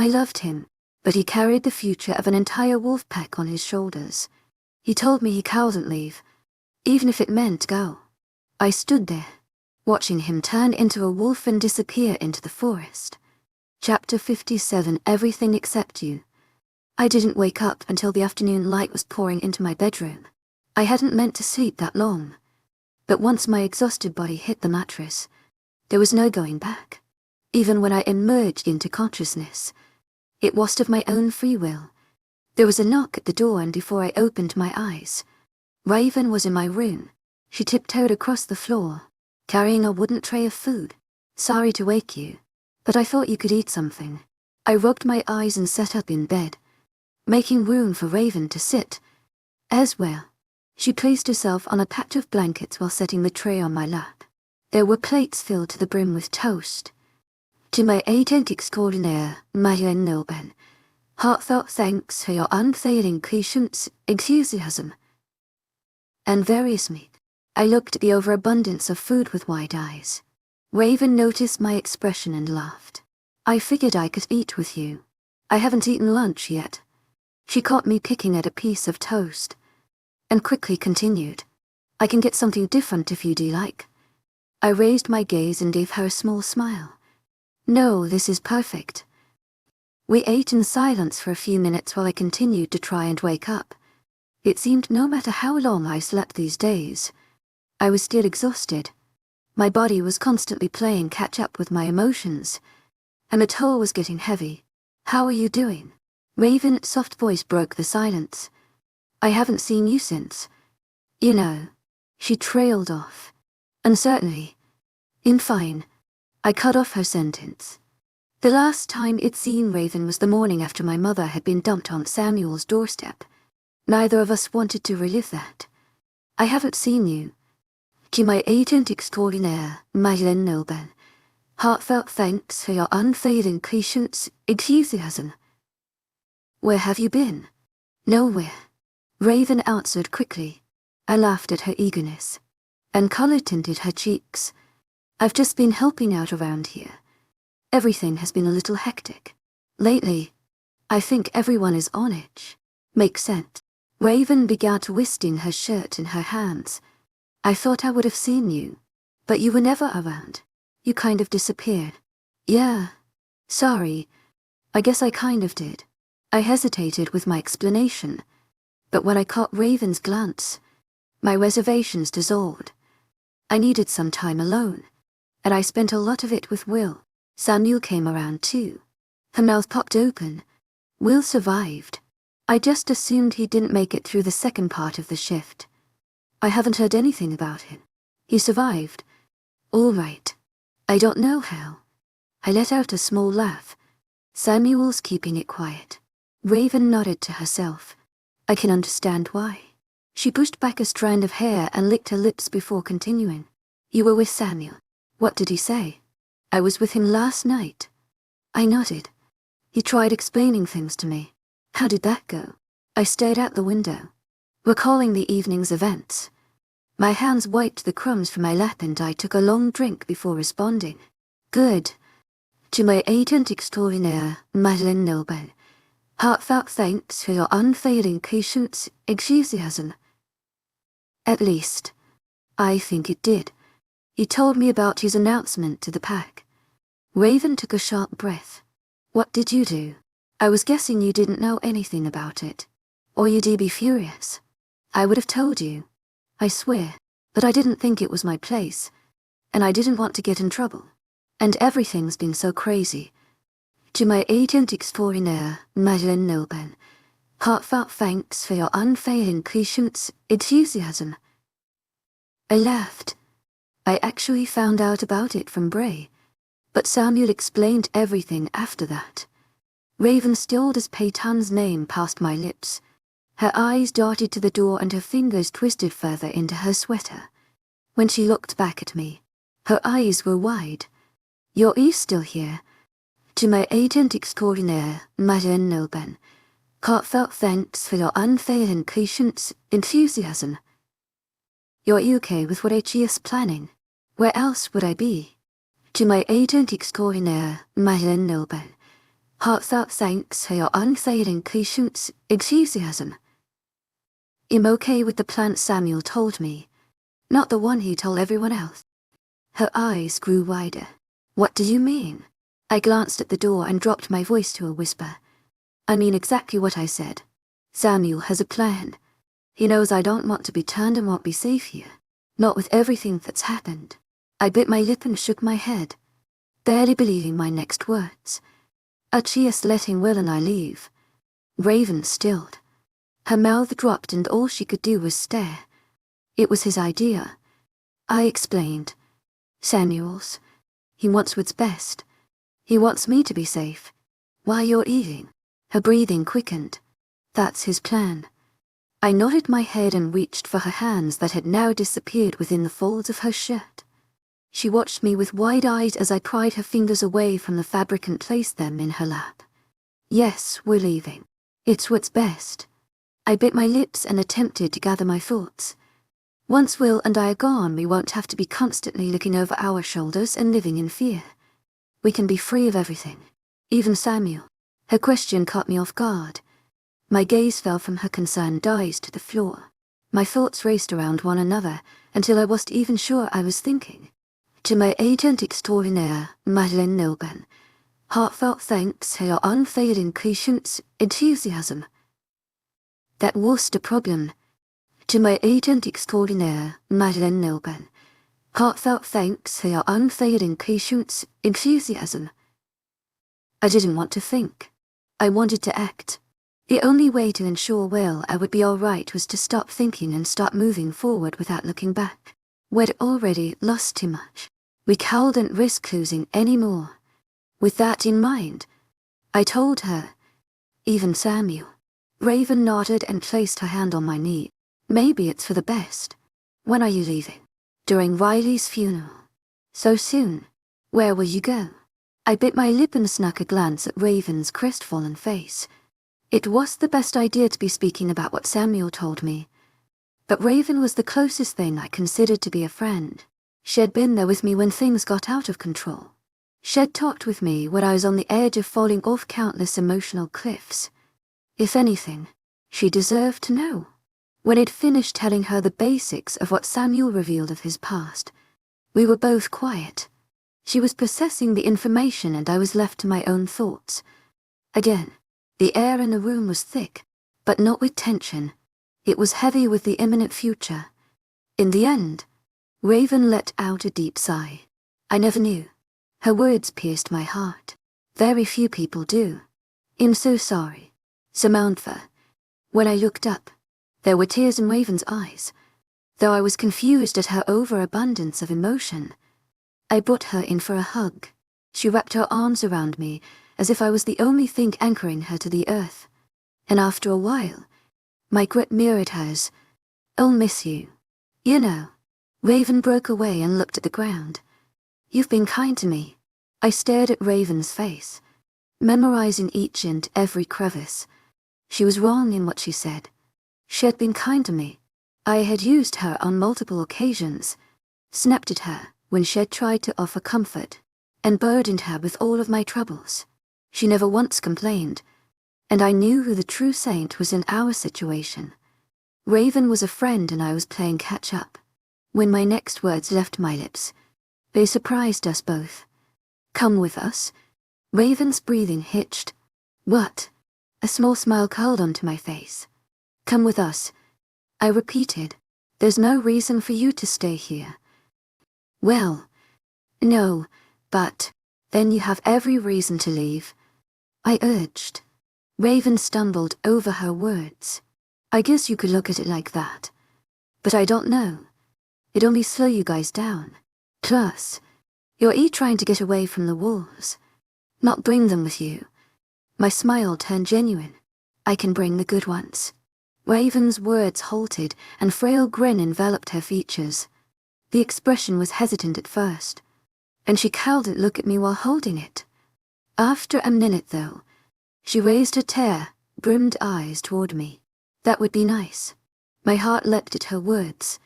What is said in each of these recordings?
I loved him, but he carried the future of an entire wolf pack on his shoulders. He told me he couldn't leave, even if it meant go. I stood there, watching him turn into a wolf and disappear into the forest. Chapter 57, Everything Except You. I didn't wake up until the afternoon light was pouring into my bedroom. I hadn't meant to sleep that long, but once my exhausted body hit the mattress, there was no going back. Even when I emerged into consciousness, it was of my own free will. There was a knock at the door, and before I opened my eyes, Raven was in my room. She tiptoed across the floor, carrying a wooden tray of food. Sorry to wake you, but I thought you could eat something. I rubbed my eyes and sat up in bed, making room for Raven to sit. As well, she placed herself on a patch of blankets while setting the tray on my lap. There were plates filled to the brim with toast. To my agent extraordinaire, webnovel, heartfelt thanks for your unfailing patience, enthusiasm, and various meat. I looked at the overabundance of food with wide eyes. Raven noticed my expression and laughed. I figured I could eat with you. I haven't eaten lunch yet. She caught me picking at a piece of toast, and quickly continued. I can get something different if you do like. I raised my gaze and gave her a small smile. No, this is perfect. We ate in silence for a few minutes while I continued to try and wake up. It seemed no matter how long I slept these days, I was still exhausted. My body was constantly playing catch up with my emotions, and the toll was getting heavy. How are you doing? Raven's soft voice broke the silence. I haven't seen you since. You know. She trailed off. Uncertainly. I'm fine. I cut off her sentence. The last time I'd seen Raven was the morning after my mother had been dumped on Samuel's doorstep. Neither of us wanted to relive that. I haven't seen you. To my agent extraordinaire, webnovel, heartfelt thanks for your unfailing patience, enthusiasm. Where have you been? Nowhere. Raven answered quickly. I laughed at her eagerness, and color tinted her cheeks. I've just been helping out around here. Everything has been a little hectic. Lately, I think everyone is on edge. Makes sense. Raven began twisting her shirt in her hands. I thought I would have seen you, but you were never around. You kind of disappeared. Yeah. Sorry. I guess I kind of did. I hesitated with my explanation, but when I caught Raven's glance, my reservations dissolved. I needed some time alone, and I spent a lot of it with Will. Samuel came around too. Her mouth popped open. Will survived. I just assumed he didn't make it through the second part of the shift. I haven't heard anything about him. He survived. All right. I don't know how. I let out a small laugh. Samuel's keeping it quiet. Raven nodded to herself. I can understand why. She pushed back a strand of hair and licked her lips before continuing. You were with Samuel. What did he say? I was with him last night. I nodded. He tried explaining things to me. How did that go? I stared out the window, recalling the evening's events. My hands wiped the crumbs from my lap and I took a long drink before responding. Good. To my agent extraordinaire, webnovel, heartfelt thanks for your unfailing patience, enthusiasm. At least, I think it did. He told me about his announcement to the pack. Raven took a sharp breath. What did you do? I was guessing you didn't know anything about it. Or you'd be furious. I would have told you. I swear. But I didn't think it was my place. And I didn't want to get in trouble. And everything's been so crazy. To my agent extraordinaire, webnovel, heartfelt thanks for your unfailing patience, enthusiasm. I laughed. I actually found out about it from Bray, but Samuel explained everything after that. Raven stilled as Peyton's name passed my lips. Her eyes darted to the door and her fingers twisted further into her sweater. When she looked back at me, her eyes were wide. You're still here? To my agent extraordinaire, webnovel, heartfelt thanks for your unfailing patience, enthusiasm. You're okay with what I just planning? Where else would I be? To my agent extraordinaire, webnovel, Heartfelt thanks for your unfailing patience, enthusiasm. I'm okay with the plan Samuel told me, not the one he told everyone else. Her eyes grew wider. What do you mean? I glanced at the door and dropped my voice to a whisper. I mean exactly what I said. Samuel has a plan. He knows I don't want to be turned and won't be safe here. Not with everything that's happened. I bit my lip and shook my head, barely believing my next words. Just letting Will and I leave. Raven stilled. Her mouth dropped and all she could do was stare. It was his idea. I explained. Samuel's. He wants what's best. He wants me to be safe. While you're eating. Her breathing quickened. That's his plan. I nodded my head and reached for her hands that had now disappeared within the folds of her shirt. She watched me with wide eyes as I pried her fingers away from the fabric and placed them in her lap. Yes, we're leaving. It's what's best. I bit my lips and attempted to gather my thoughts. Once Will and I are gone, we won't have to be constantly looking over our shoulders and living in fear. We can be free of everything. Even Samuel. Her question caught me off guard. My gaze fell from her concerned eyes to the floor. My thoughts raced around one another until I wasn't even sure I was thinking. To my agent extraordinaire, Madeleine Nilben, heartfelt thanks for your unfailing patience, enthusiasm. That was the problem. To my agent extraordinaire, Madeleine Nilben, heartfelt thanks for your unfailing patience, enthusiasm. I didn't want to think. I wanted to act. The only way to ensure Will I would be all right was to stop thinking and start moving forward without looking back. We'd already lost too much. We couldn't risk losing any more. With that in mind, I told her, even Samuel. Raven nodded and placed her hand on my knee. Maybe it's for the best. When are you leaving? During Riley's funeral. So soon. Where will you go? I bit my lip and snuck a glance at Raven's crestfallen face. It was the best idea to be speaking about what Samuel told me. But Raven was the closest thing I considered to be a friend. She'd been there with me when things got out of control. She'd talked with me when I was on the edge of falling off countless emotional cliffs. If anything, she deserved to know. When I'd finished telling her the basics of what Samuel revealed of his past, we were both quiet. She was processing the information and I was left to my own thoughts. Again, the air in the room was thick, but not with tension. It was heavy with the imminent future. In the end, Raven let out a deep sigh. I never knew. Her words pierced my heart. Very few people do. I'm so sorry. Samantha. When I looked up, there were tears in Raven's eyes, though I was confused at her overabundance of emotion. I brought her in for a hug. She wrapped her arms around me, as if I was the only thing anchoring her to the earth. And after a while, my grip mirrored hers. I'll miss you. You know. Raven broke away and looked at the ground. You've been kind to me. I stared at Raven's face, memorizing each and every crevice. She was wrong in what she said. She had been kind to me. I had used her on multiple occasions, snapped at her when she had tried to offer comfort, and burdened her with all of my troubles. She never once complained, and I knew who the true saint was in our situation. Raven was a friend and I was playing catch-up. When my next words left my lips, they surprised us both. Come with us. Raven's breathing hitched. What? A small smile curled onto my face. Come with us. I repeated. There's no reason for you to stay here. Well, no, but then you have every reason to leave. I urged. Raven stumbled over her words. I guess you could look at it like that. But I don't know. It'd only slow you guys down. Plus, you're trying to get away from the wolves, not bring them with you. My smile turned genuine. I can bring the good ones. Raven's words halted, and frail grin enveloped her features. The expression was hesitant at first, and she couldn't look at me while holding it. After a minute, though, she raised her tear-brimmed eyes toward me. That would be nice. My heart leapt at her words.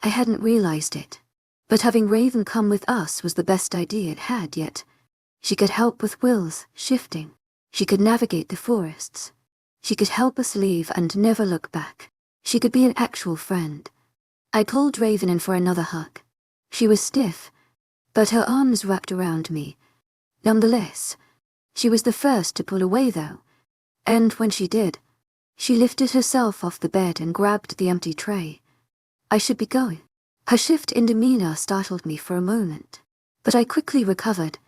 I hadn't realized it, but having Raven come with us was the best idea it had yet. She could help with Will's shifting. She could navigate the forests. She could help us leave and never look back. She could be an actual friend. I pulled Raven in for another hug. She was stiff, but her arms wrapped around me. Nonetheless, she was the first to pull away though, and when she did, she lifted herself off the bed and grabbed the empty tray. I should be going. Her shift in demeanor startled me for a moment, but I quickly recovered.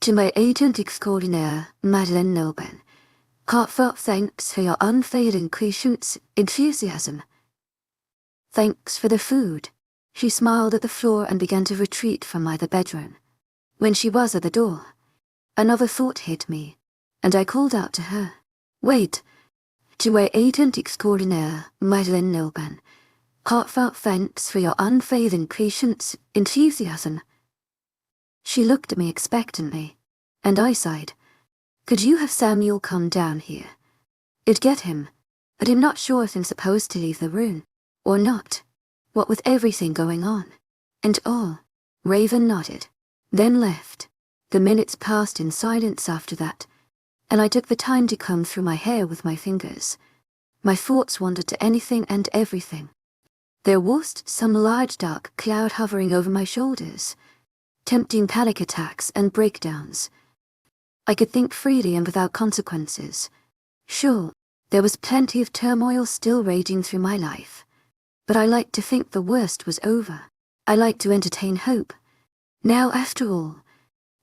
To my agent extraordinaire, Love, heartfelt thanks for your unfailing patience, enthusiasm. Thanks for the food. She smiled at the floor and began to retreat from my bedroom. When she was at the door, another thought hit me, and I called out to her. Wait. To my agent extraordinaire, Love, heartfelt thanks for your unfailing patience, enthusiasm. She looked at me expectantly, and I sighed. Could you have Samuel come down here? It'd get him, but I'm not sure if I'm supposed to leave the room, or not. What with everything going on, and all. Raven nodded, then left. The minutes passed in silence after that, and I took the time to comb through my hair with my fingers. My thoughts wandered to anything and everything. There was some large dark cloud hovering over my shoulders, tempting panic attacks and breakdowns. I could think freely and without consequences. Sure, there was plenty of turmoil still raging through my life, but I liked to think the worst was over. I liked to entertain hope. Now, after all,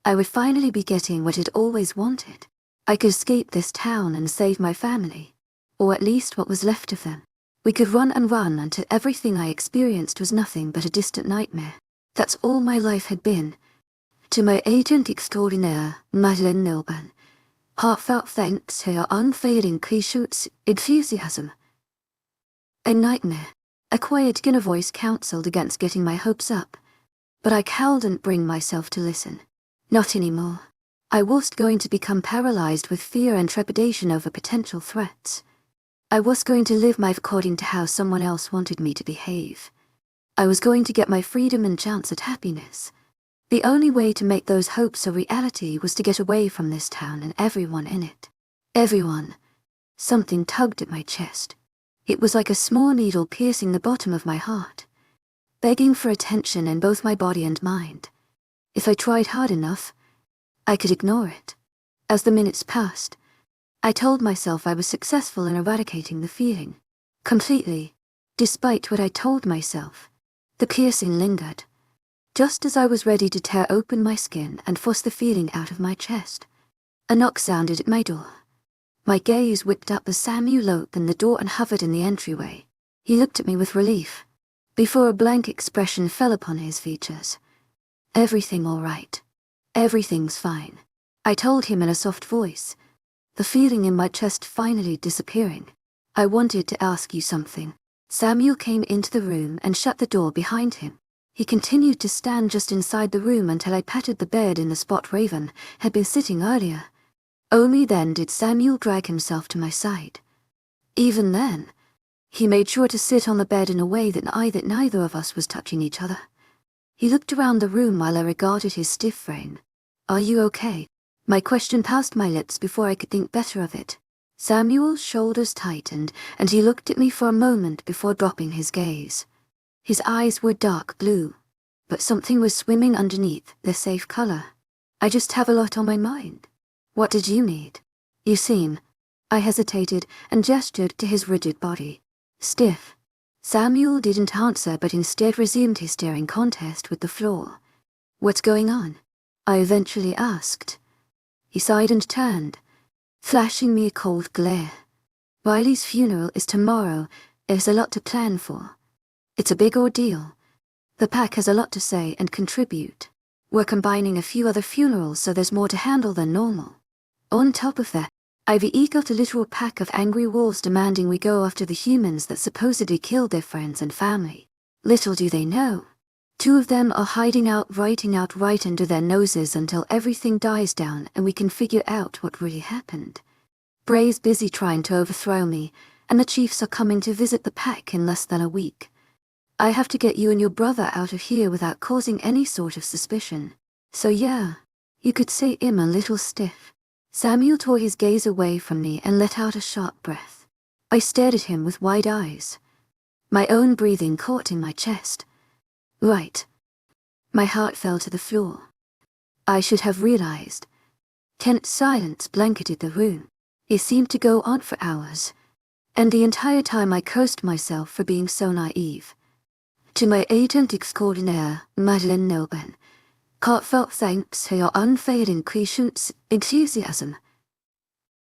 I would finally be getting what I'd always wanted. I could escape this town and save my family, or at least what was left of them. We could run and run until everything I experienced was nothing but a distant nightmare. That's all my life had been. To my agent extraordinaire, Love, heartfelt thanks for your unfailing patience, enthusiasm. A nightmare. A quiet inner voice counseled against getting my hopes up, but I couldn't bring myself to listen. Not anymore. I was going to become paralyzed with fear and trepidation over potential threats. I was going to live my life according to how someone else wanted me to behave. I was going to get my freedom and chance at happiness. The only way to make those hopes a reality was to get away from this town and everyone in it. Everyone. Something tugged at my chest. It was like a small needle piercing the bottom of my heart, begging for attention in both my body and mind. If I tried hard enough, I could ignore it. As the minutes passed, I told myself I was successful in eradicating the feeling. Completely. Despite what I told myself, the piercing lingered. Just as I was ready to tear open my skin and force the feeling out of my chest, a knock sounded at my door. My gaze whipped up as Samuel opened the door and hovered in the entryway. He looked at me with relief, before a blank expression fell upon his features. Everything all right. Everything's fine, I told him in a soft voice, the feeling in my chest finally disappearing. I wanted to ask you something. Samuel came into the room and shut the door behind him. He continued to stand just inside the room until I patted the bed in the spot Raven had been sitting earlier. Only then did Samuel drag himself to my side. Even then, he made sure to sit on the bed in a way that neither of us was touching each other. He looked around the room while I regarded his stiff frame. Are you okay? My question passed my lips before I could think better of it. Samuel's shoulders tightened, and he looked at me for a moment before dropping his gaze. His eyes were dark blue, but something was swimming underneath their safe color. I just have a lot on my mind. What did you need? You seem. I hesitated and gestured to his rigid body. Stiff. Samuel didn't answer but instead resumed his staring contest with the floor. What's going on? I eventually asked. He sighed and turned, flashing me a cold glare. Riley's funeral is tomorrow. There's a lot to plan for. It's a big ordeal. The pack has a lot to say and contribute. We're combining a few other funerals so there's more to handle than normal. On top of that, I've got a literal pack of angry wolves demanding we go after the humans that supposedly killed their friends and family. Little do they know. 2 of them are hiding out right under their noses until everything dies down and we can figure out what really happened. Bray's busy trying to overthrow me, and the chiefs are coming to visit the pack in less than a week. I have to get you and your brother out of here without causing any sort of suspicion. So yeah, you could say I'm a little stiff. Samuel tore his gaze away from me and let out a sharp breath. I stared at him with wide eyes. My own breathing caught in my chest. Right. My heart fell to the floor. I should have realized. Tense silence blanketed the room. It seemed to go on for hours, and the entire time I cursed myself for being so naive. To my agent extraordinaire, Madeleine Noben, heartfelt thanks for your unfailing patience, enthusiasm.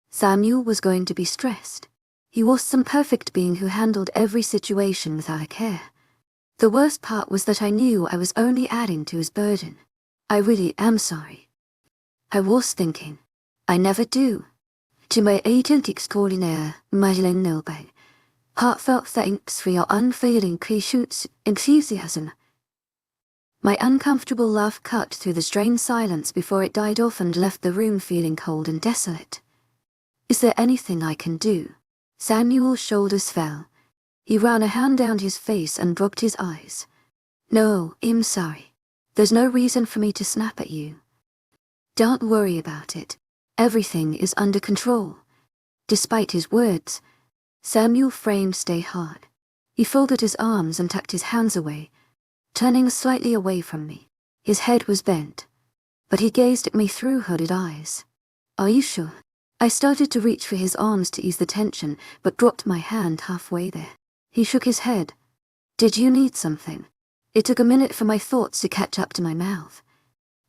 Samuel was going to be stressed. He was some perfect being who handled every situation without a care. The worst part was that I knew I was only adding to his burden. I really am sorry. I was thinking. I never do. To my agent extraordinaire, Madeleine Noben, heartfelt thanks for your unfailing patience, enthusiasm. My uncomfortable laugh cut through the strained silence before it died off and left the room feeling cold and desolate. Is there anything I can do? Samuel's shoulders fell. He ran a hand down his face and dropped his eyes. No, I'm sorry. There's no reason for me to snap at you. Don't worry about it. Everything is under control. Despite his words, Samuel framed stay hard. He folded his arms and tucked his hands away, turning slightly away from me. His head was bent, but he gazed at me through hooded eyes. Are you sure? I started to reach for his arms to ease the tension, but dropped my hand halfway there. He shook his head. Did you need something? It took a minute for my thoughts to catch up to my mouth.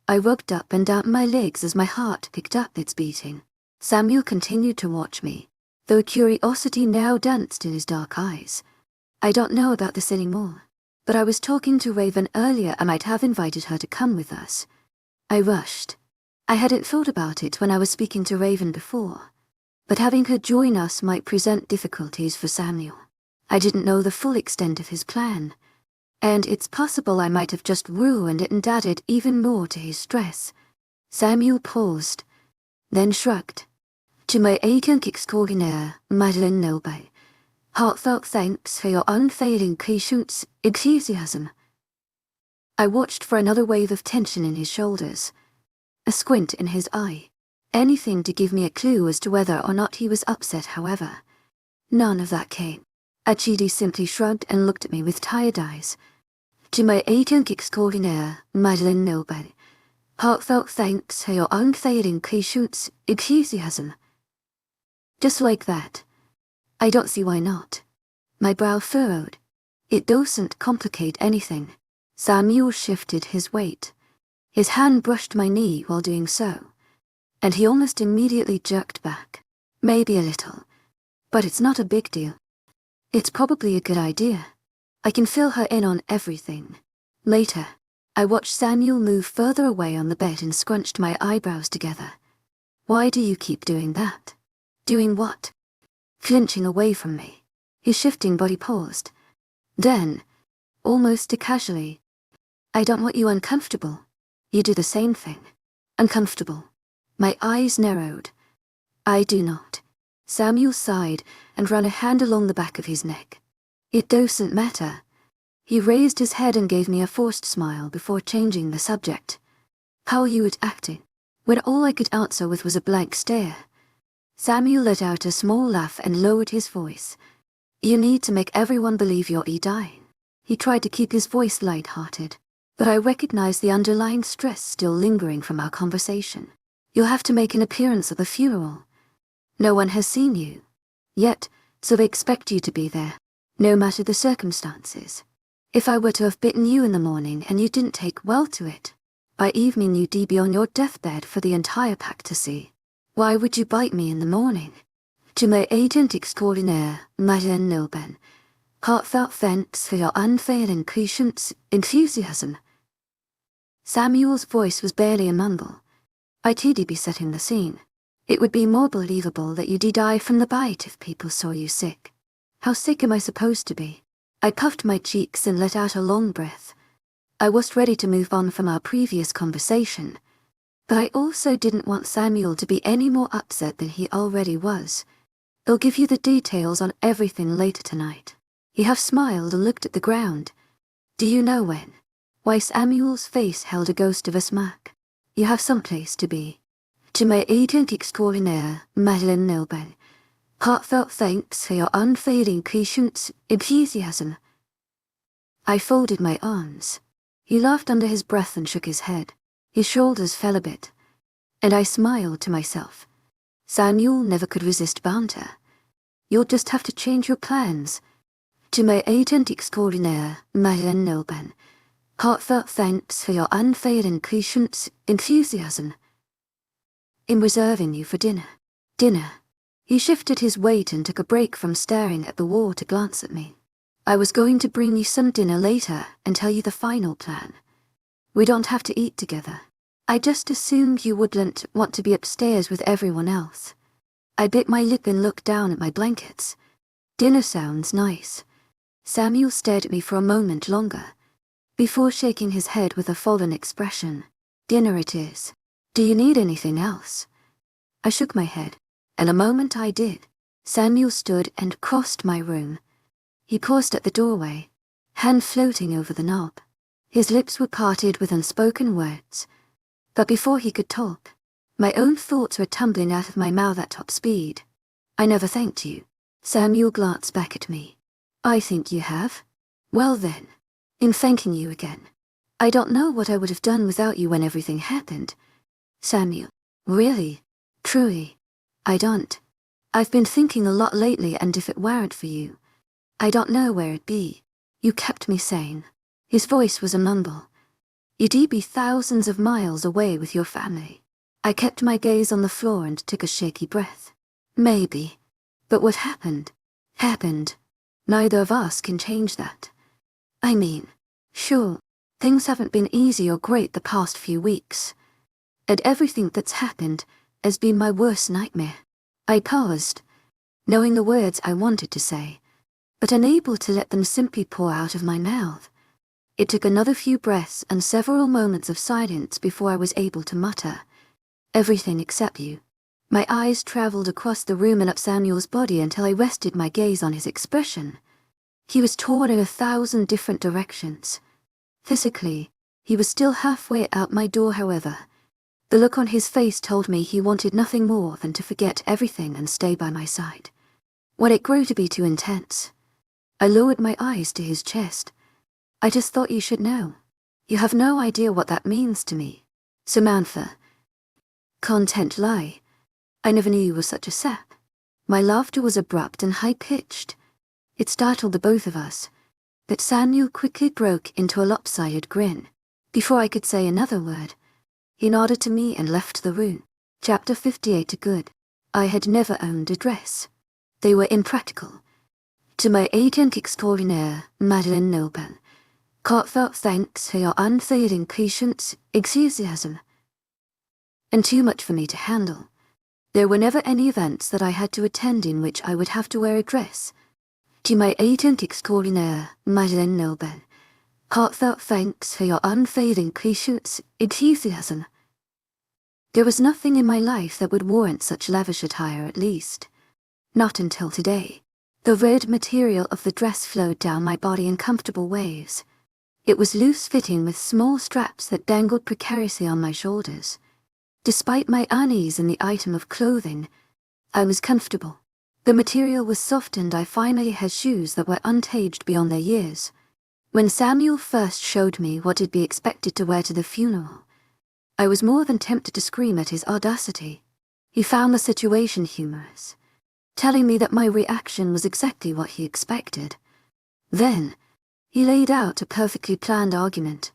I rubbed up and down my legs as my heart picked up its beating. Samuel continued to watch me, though curiosity now danced in his dark eyes. I don't know about this anymore, but I was talking to Raven earlier. I might have invited her to come with us. I rushed. I hadn't thought about it when I was speaking to Raven before, but having her join us might present difficulties for Samuel. I didn't know the full extent of his plan, and it's possible I might have just ruined it and added even more to his stress. Samuel paused, then shrugged. To my agent extraordinaire, Madeleine Noben, heartfelt thanks for your unfailing patience, enthusiasm. I watched for another wave of tension in his shoulders, a squint in his eye, anything to give me a clue as to whether or not he was upset. However, none of that came. Achidi simply shrugged and looked at me with tired eyes. To my agent extraordinaire, Madeleine Noben, heartfelt thanks for your unfailing patience, enthusiasm. Just like that. I don't see why not. My brow furrowed. It doesn't complicate anything. Samuel shifted his weight. His hand brushed my knee while doing so, and he almost immediately jerked back. Maybe a little, but it's not a big deal. It's probably a good idea. I can fill her in on everything. Later, I watched Samuel move further away on the bed and scrunched my eyebrows together. Why do you keep doing that? Doing what? Flinching away from me. His shifting body paused. Then, almost casually, I don't want you uncomfortable. You do the same thing. Uncomfortable. My eyes narrowed. I do not. Samuel sighed and ran a hand along the back of his neck. It doesn't matter. He raised his head and gave me a forced smile before changing the subject. How are you at acting? When all I could answer with was a blank stare. Samuel let out a small laugh and lowered his voice. You need to make everyone believe you're dying. He tried to keep his voice light-hearted, but I recognized the underlying stress still lingering from our conversation. You'll have to make an appearance at the funeral. No one has seen you yet, so they expect you to be there, no matter the circumstances. If I were to have bitten you in the morning and you didn't take well to it, by evening you'd be on your deathbed for the entire pack to see. Why would you bite me in the morning? To my agent extraordinaire, Madeleine Noben, heartfelt thanks for your unfailing patience, enthusiasm. Samuel's voice was barely a mumble. I'd be setting the scene. It would be more believable that you'd die from the bite if people saw you sick. How sick am I supposed to be? I puffed my cheeks and let out a long breath. I was ready to move on from our previous conversation, but I also didn't want Samuel to be any more upset than he already was. I'll give you the details on everything later tonight. He half smiled and looked at the ground. Do you know when? Why, Samuel's face held a ghost of a smirk. You have someplace to be. To my agent extraordinaire, Madeleine, heartfelt thanks for your unfailing patience, enthusiasm. I folded my arms. He laughed under his breath and shook his head. His shoulders fell a bit, and I smiled to myself. Samuel never could resist banter. You'll just have to change your plans. To my agent extraordinaire, Madeleine, heartfelt thanks for your unfailing patience, enthusiasm. In reserving you for dinner. Dinner. He shifted his weight and took a break from staring at the wall to glance at me. I was going to bring you some dinner later and tell you the final plan. We don't have to eat together. I just assumed you wouldn't want to be upstairs with everyone else. I bit my lip and looked down at my blankets. Dinner sounds nice. Samuel stared at me for a moment longer, before shaking his head with a fallen expression. Dinner it is. Do you need anything else? I shook my head, and a moment I did. Samuel stood and crossed my room. He paused at the doorway, hand floating over the knob. His lips were parted with unspoken words. But before he could talk, my own thoughts were tumbling out of my mouth at top speed. I never thanked you. Samuel glanced back at me. I think you have. Well then, in thanking you again, I don't know what I would have done without you when everything happened. Samuel, really, truly, I don't. I've been thinking a lot lately, and if it weren't for you, I don't know where it'd be. You kept me sane. His voice was a mumble. You'd be thousands of miles away with your family. I kept my gaze on the floor and took a shaky breath. Maybe. But what happened, happened. Neither of us can change that. I mean, sure, things haven't been easy or great the past few weeks. And everything that's happened has been my worst nightmare. I paused, knowing the words I wanted to say, but unable to let them simply pour out of my mouth. It took another few breaths and several moments of silence before I was able to mutter, everything except you. My eyes traveled across the room and up Samuel's body until I rested my gaze on his expression. He was torn in 1,000 different directions. Physically, he was still halfway out my door, however. The look on his face told me he wanted nothing more than to forget everything and stay by my side. When it grew to be too intense, I lowered my eyes to his chest. I just thought you should know. You have no idea what that means to me. Samantha. Content lie. I never knew you were such a sap. My laughter was abrupt and high-pitched. It startled the both of us, but Samuel quickly broke into a lopsided grin. Before I could say another word, he nodded to me and left the room. Chapter 58 Good. I had never owned a dress. They were impractical. To my agent extraordinaire, Madeleine, heartfelt thanks for your unfailing patience, enthusiasm, and too much for me to handle. There were never any events that I had to attend in which I would have to wear a dress. To my agent extraordinaire, Madeleine, heartfelt thanks for your unfailing patience, enthusiasm. There was nothing in my life that would warrant such lavish attire, at least. Not until today. The red material of the dress flowed down my body in comfortable waves. It was loose-fitting with small straps that dangled precariously on my shoulders. Despite my unease in the item of clothing, I was comfortable. The material was soft and I finally had shoes that were untaged beyond their years. When Samuel first showed me what he'd be expected to wear to the funeral, I was more than tempted to scream at his audacity. He found the situation humorous, telling me that my reaction was exactly what he expected. Then, he laid out a perfectly planned argument,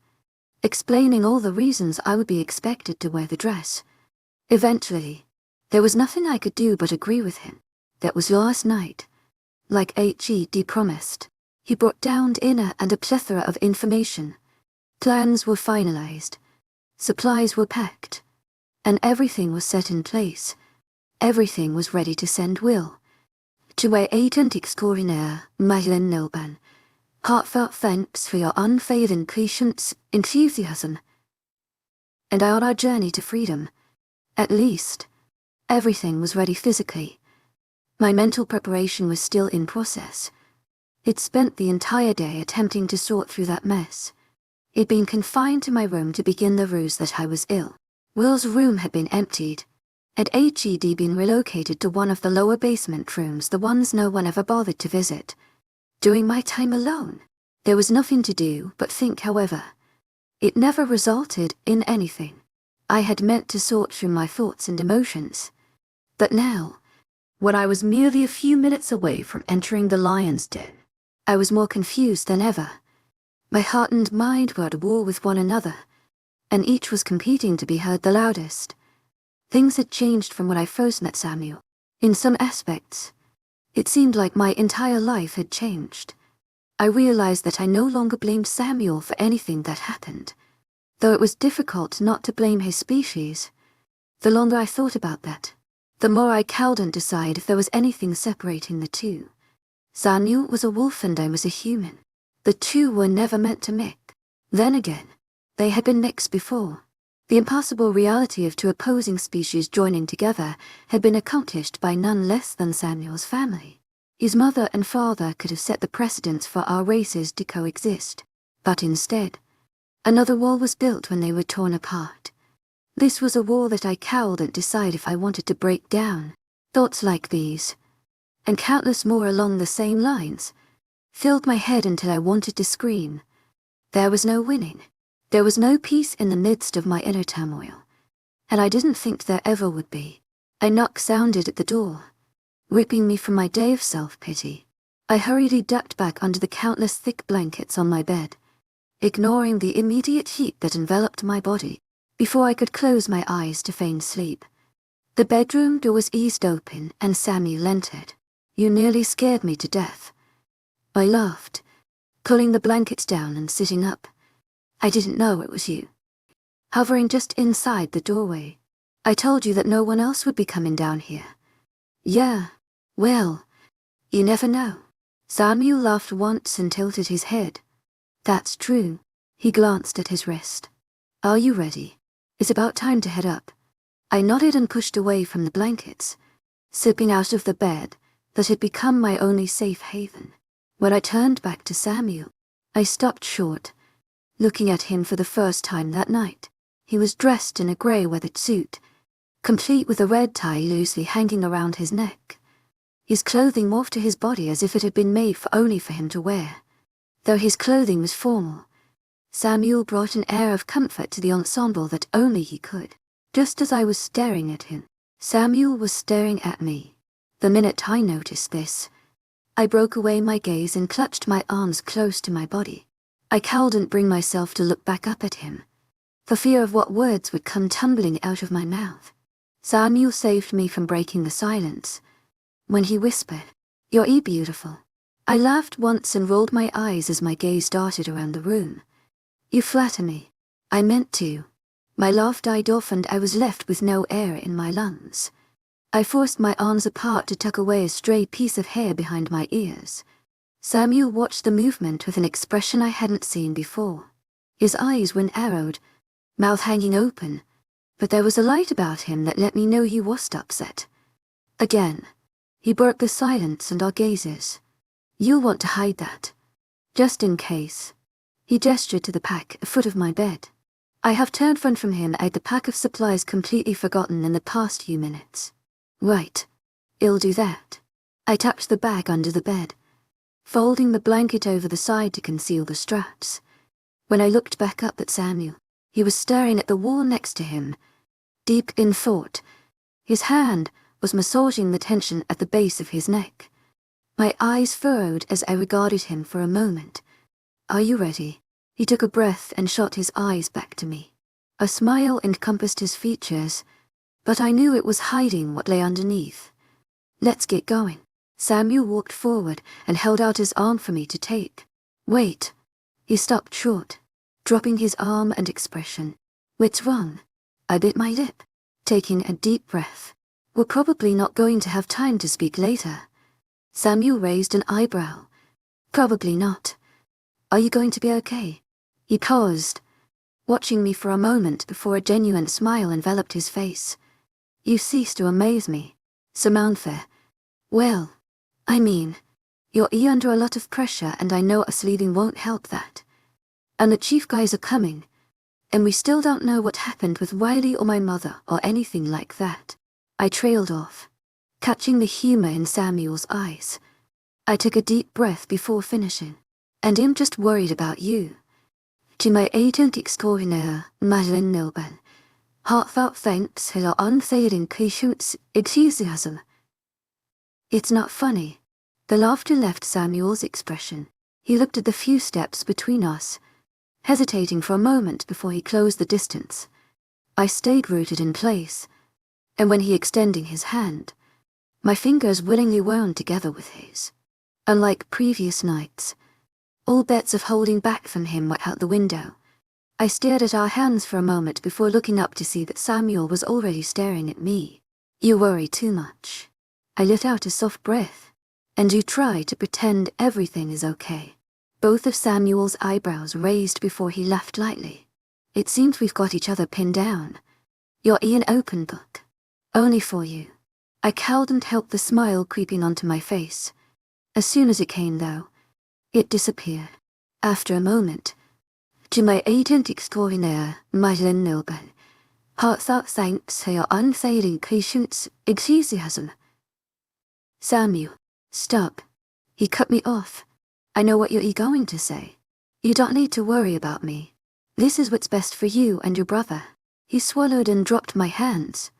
explaining all the reasons I would be expected to wear the dress. Eventually, there was nothing I could do but agree with him. That was last night. Like H.E.D. promised, he brought down dinner and a plethora of information. Plans were finalized, supplies were packed, and everything was set in place. Everything was ready to send Will. To my agent extraordinaire, Madeleine, heartfelt thanks for your unfailing patience, enthusiasm. And on our journey to freedom, at least, everything was ready physically. My mental preparation was still in process. I'd spent the entire day attempting to sort through that mess. I'd been confined to my room to begin the ruse that I was ill. Will's room had been emptied, had been relocated to one of the lower basement rooms, the ones no one ever bothered to visit. During my time alone, there was nothing to do but think, however. It never resulted in anything. I had meant to sort through my thoughts and emotions. But now, when I was merely a few minutes away from entering the lion's den, I was more confused than ever. My heart and mind were at war with one another, and each was competing to be heard the loudest. Things had changed from when I first met Samuel. In some aspects, it seemed like my entire life had changed. I realized that I no longer blamed Samuel for anything that happened, though it was difficult not to blame his species. The longer I thought about that, the more I couldn't decide if there was anything separating the two. Samuel was a wolf and I was a human. The two were never meant to mix. Then again, they had been mixed before. The impossible reality of two opposing species joining together had been accomplished by none less than Samuel's family. His mother and father could have set the precedents for our races to coexist, but instead, another wall was built when they were torn apart. This was a wall that I couldn't decide if I wanted to break down. Thoughts like these, and countless more along the same lines, filled my head until I wanted to scream. There was no winning. There was no peace in the midst of my inner turmoil, and I didn't think there ever would be. A knock sounded at the door, ripping me from my day of self-pity. I hurriedly ducked back under the countless thick blankets on my bed, ignoring the immediate heat that enveloped my body, before I could close my eyes to feign sleep. The bedroom door was eased open and Samuel entered. "You nearly scared me to death," I laughed, pulling the blankets down and sitting up. "I didn't know it was you." Hovering just inside the doorway, "I told you that no one else would be coming down here." "Yeah, well, you never know." Samuel laughed once and tilted his head. "That's true." He glanced at his wrist. "Are you ready? It's about time to head up." I nodded and pushed away from the blankets, slipping out of the bed that had become my only safe haven. When I turned back to Samuel, I stopped short, looking at him for the first time that night. He was dressed in a grey weathered suit, complete with a red tie loosely hanging around his neck. His clothing morphed to his body as if it had been made only for him to wear. Though his clothing was formal, Samuel brought an air of comfort to the ensemble that only he could. Just as I was staring at him, Samuel was staring at me. The minute I noticed this, I broke away my gaze and clutched my arms close to my body. I couldn't bring myself to look back up at him, for fear of what words would come tumbling out of my mouth. Samuel saved me from breaking the silence when he whispered, "You're beautiful." I laughed once and rolled my eyes as my gaze darted around the room. "You flatter me." I meant to. My laugh died off and I was left with no air in my lungs. I forced my arms apart to tuck away a stray piece of hair behind my ears. Samuel watched the movement with an expression I hadn't seen before. His eyes were narrowed, mouth hanging open, but there was a light about him that let me know he wasn't upset. Again, he broke the silence and our gazes. "You'll want to hide that, just in case." He gestured to the pack at the foot of my bed. I have turned from him at the pack of supplies completely forgotten in the past few minutes. "Right, I'll do that." I tucked the bag under the bed, folding the blanket over the side to conceal the straps. When I looked back up at Samuel, he was staring at the wall next to him, deep in thought. His hand was massaging the tension at the base of his neck. My eyes furrowed as I regarded him for a moment. "Are you ready?" He took a breath and shot his eyes back to me. A smile encompassed his features, but I knew it was hiding what lay underneath. "Let's get going." Samuel walked forward and held out his arm for me to take. "Wait." He stopped short, dropping his arm and expression. "What's wrong?" I bit my lip, taking a deep breath. "We're probably not going to have time to speak later." Samuel raised an eyebrow. "Probably not. Are you going to be okay?" He paused, watching me for a moment before a genuine smile enveloped his face. "You cease to amaze me, Samantha." "Well, I mean, you're under a lot of pressure and I know us leaving won't help that. And the chief guys are coming, and we still don't know what happened with Wiley or my mother or anything like that." I trailed off, catching the humor in Samuel's eyes. I took a deep breath before finishing. And I'm just worried about you. To my agent extraordinaire, Madeleine Nilben, heartfelt thanks for your unfailing patience, enthusiasm. It's not funny. The laughter left Samuel's expression. He looked at the few steps between us, hesitating for a moment before he closed the distance. I stayed rooted in place, and when he extending his hand, my fingers willingly wound together with his. Unlike previous nights, all bets of holding back from him went out the window. I stared at our hands for a moment before looking up to see that Samuel was already staring at me. You worry too much. I let out a soft breath, and you try to pretend everything is okay. Both of Samuel's eyebrows raised before he laughed lightly. It seems we've got each other pinned down. You're an open book. Only for you. I cowed and helped the smile creeping onto my face. As soon as it came, though, it disappeared. After a moment, to my agent extraordinaire, Madeleine Nilben, heartfelt thanks for your unfailing patience, enthusiasm. Samuel, stop. He cut me off. I know what you're going to say. You don't need to worry about me. This is what's best for you and your brother. He swallowed and dropped my hands.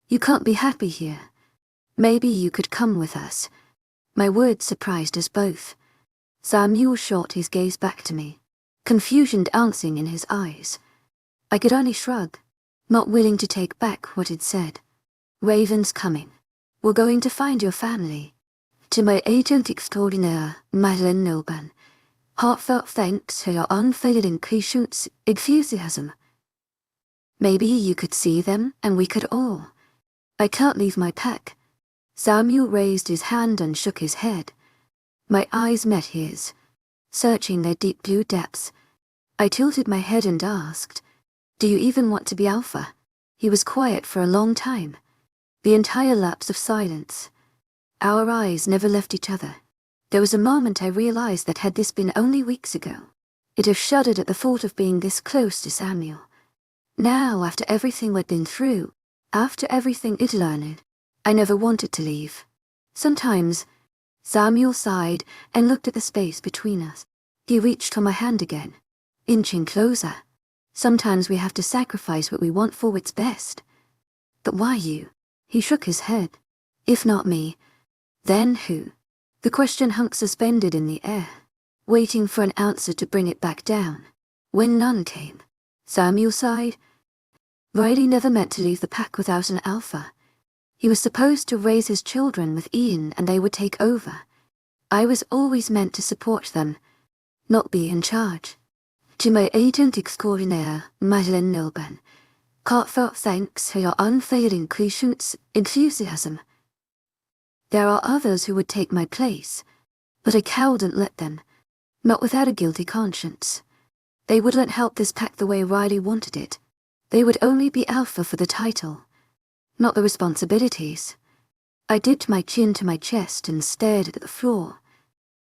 You can't be happy here. Maybe you could come with us. My words surprised us both. Samuel shot his gaze back to me, confusion dancing in his eyes. I could only shrug, not willing to take back what he'd said. Raven's coming. We're going to find your family. To my agent extraordinaire, Madeleine Nilben, heartfelt thanks for your unfailing patience, enthusiasm. Maybe you could see them, and we could all. I can't leave my pack. Samuel raised his hand and shook his head. My eyes met his, searching their deep blue depths. I tilted my head and asked, "Do you even want to be Alpha?" He was quiet for a long time, the entire lapse of silence. Our eyes never left each other. There was a moment I realized that had this been only weeks ago, I'd have shuddered at the thought of being this close to Samuel. Now, after everything we'd been through, after everything I'd learned, I never wanted to leave. Sometimes, Samuel sighed and looked at the space between us. He reached for my hand again, inching closer. Sometimes we have to sacrifice what we want for what's best. But why you? He shook his head. If not me, then who? The question hung suspended in the air, waiting for an answer to bring it back down. When none came, Samuel sighed. Riley never meant to leave the pack without an alpha. He was supposed to raise his children with Ian and they would take over. I was always meant to support them, not be in charge. To my agent extraordinaire, Madeleine Nilben, heartfelt thanks for your unfailing patience, enthusiasm. There are others who would take my place, but I couldn't let them, not without a guilty conscience. They wouldn't help this pack the way Riley wanted it. They would only be alpha for the title, not the responsibilities. I dipped my chin to my chest and stared at the floor.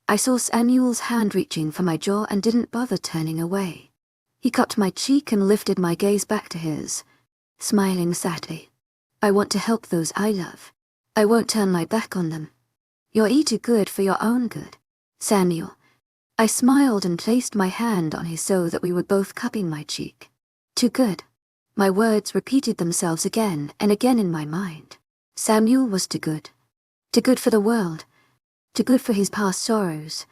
I saw Samuel's hand reaching for my jaw and didn't bother turning away. He cupped my cheek and lifted my gaze back to his, smiling sadly. I want to help those I love. I won't turn my back on them. You're too good for your own good, Samuel. I smiled and placed my hand on his so that we were both cupping my cheek. Too good. My words repeated themselves again and again in my mind. Samuel was too good. Too good for the world. Too good for his past sorrows.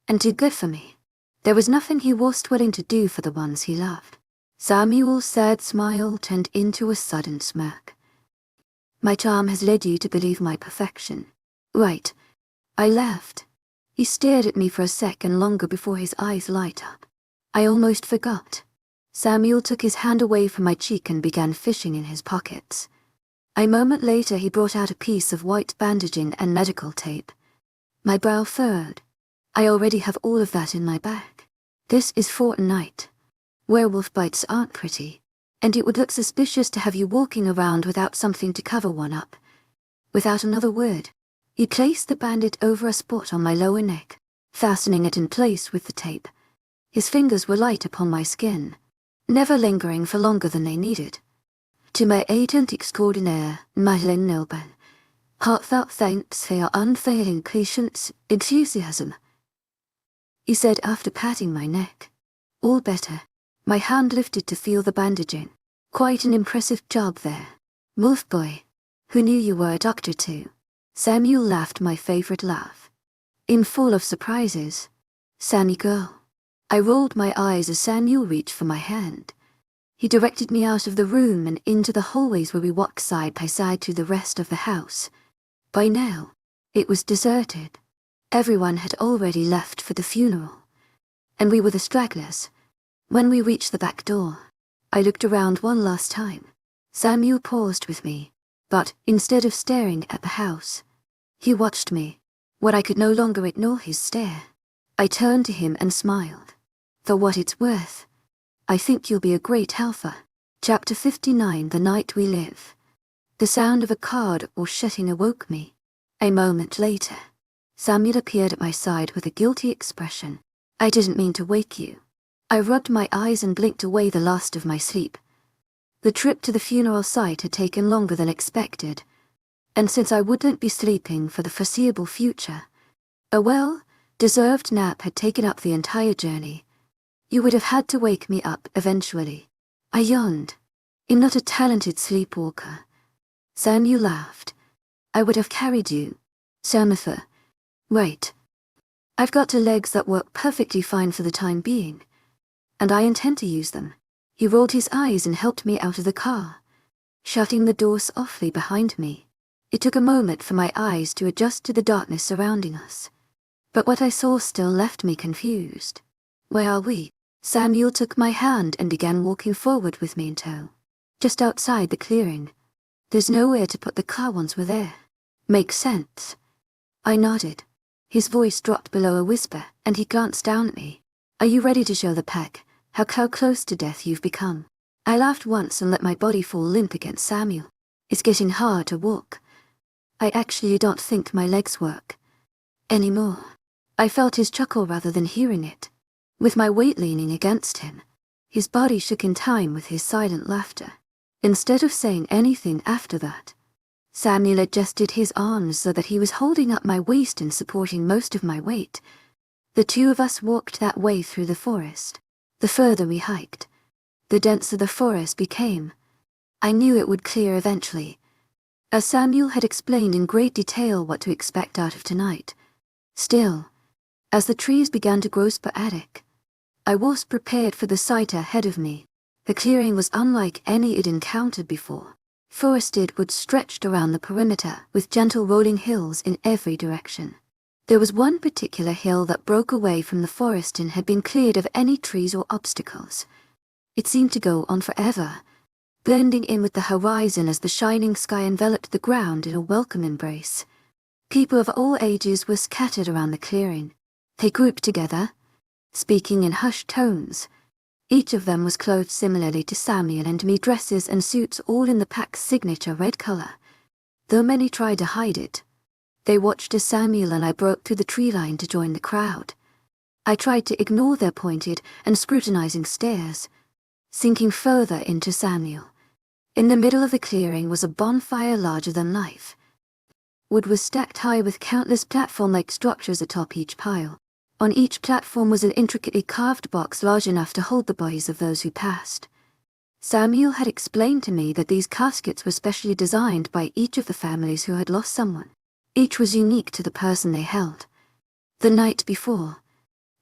And too good for me. There was nothing he wasn't willing to do for the ones he loved. Samuel's sad smile turned into a sudden smirk. My charm has led you to believe my perfection. Right. I laughed. He stared at me for a second longer before his eyes light up. I almost forgot. Samuel took his hand away from my cheek and began fishing in his pockets. A moment later he brought out a piece of white bandaging and medical tape. My brow furrowed. I already have all of that in my bag. This is Fortnite. Werewolf bites aren't pretty, and it would look suspicious to have you walking around without something to cover one up. Without another word, he placed the bandage over a spot on my lower neck, fastening it in place with the tape. His fingers were light upon my skin, never lingering for longer than they needed. To my agent extraordinaire, Madeleine Nelban, heartfelt thanks for your unfailing patience, enthusiasm, he said after patting my neck. All better. My hand lifted to feel the bandaging. Quite an impressive job there. Wolf boy. Who knew you were a doctor too? Samuel laughed my favorite laugh. In full of surprises. Sammy girl. I rolled my eyes as Samuel reached for my hand. He directed me out of the room and into the hallways where we walked side by side to the rest of the house. By now, it was deserted. Everyone had already left for the funeral, and we were the stragglers. When we reached the back door, I looked around one last time. Samuel paused with me, but instead of staring at the house, he watched me. When I could no longer ignore his stare, I turned to him and smiled. For what it's worth, I think you'll be a great helper. Chapter 59, The Night We Live. The sound of a card or shutting awoke me. A moment later, Samuel appeared at my side with a guilty expression. I didn't mean to wake you. I rubbed my eyes and blinked away the last of my sleep. The trip to the funeral site had taken longer than expected, and since I wouldn't be sleeping for the foreseeable future, a well-deserved nap had taken up the entire journey. You would have had to wake me up eventually. I yawned. I'm not a talented sleepwalker. Samuel laughed. I would have carried you. Samatha. Wait. I've got two legs that work perfectly fine for the time being, and I intend to use them. He rolled his eyes and helped me out of the car, shutting the door softly behind me. It took a moment for my eyes to adjust to the darkness surrounding us, but what I saw still left me confused. Where are we? Samuel took my hand and began walking forward with me in tow. Just outside the clearing. There's nowhere to put the car once we're there. Makes sense. I nodded. His voice dropped below a whisper, and he glanced down at me. Are you ready to show the pack how close to death you've become? I laughed once and let my body fall limp against Samuel. It's getting hard to walk. I actually don't think my legs work anymore. I felt his chuckle rather than hearing it. With my weight leaning against him, his body shook in time with his silent laughter. Instead of saying anything after that, Samuel adjusted his arms so that he was holding up my waist and supporting most of my weight. The two of us walked that way through the forest. The further we hiked, the denser the forest became. I knew it would clear eventually, as Samuel had explained in great detail what to expect out of tonight. Still, as the trees began to grow sporadic, I was prepared for the sight ahead of me. The clearing was unlike any I'd encountered before. Forested woods stretched around the perimeter with gentle rolling hills in every direction. There was one particular hill that broke away from the forest and had been cleared of any trees or obstacles. It seemed to go on forever, blending in with the horizon as the shining sky enveloped the ground in a welcome embrace. People of all ages were scattered around the clearing. They grouped together, speaking in hushed tones. Each of them was clothed similarly to Samuel and me, dresses and suits all in the pack's signature red color. Though many tried to hide it, they watched as Samuel and I broke through the tree line to join the crowd. I tried to ignore their pointed and scrutinizing stares, sinking further into Samuel. In the middle of the clearing was a bonfire larger than life. Wood was stacked high with countless platform-like structures atop each pile. On each platform was an intricately carved box large enough to hold the bodies of those who passed. Samuel had explained to me that these caskets were specially designed by each of the families who had lost someone. Each was unique to the person they held. The night before,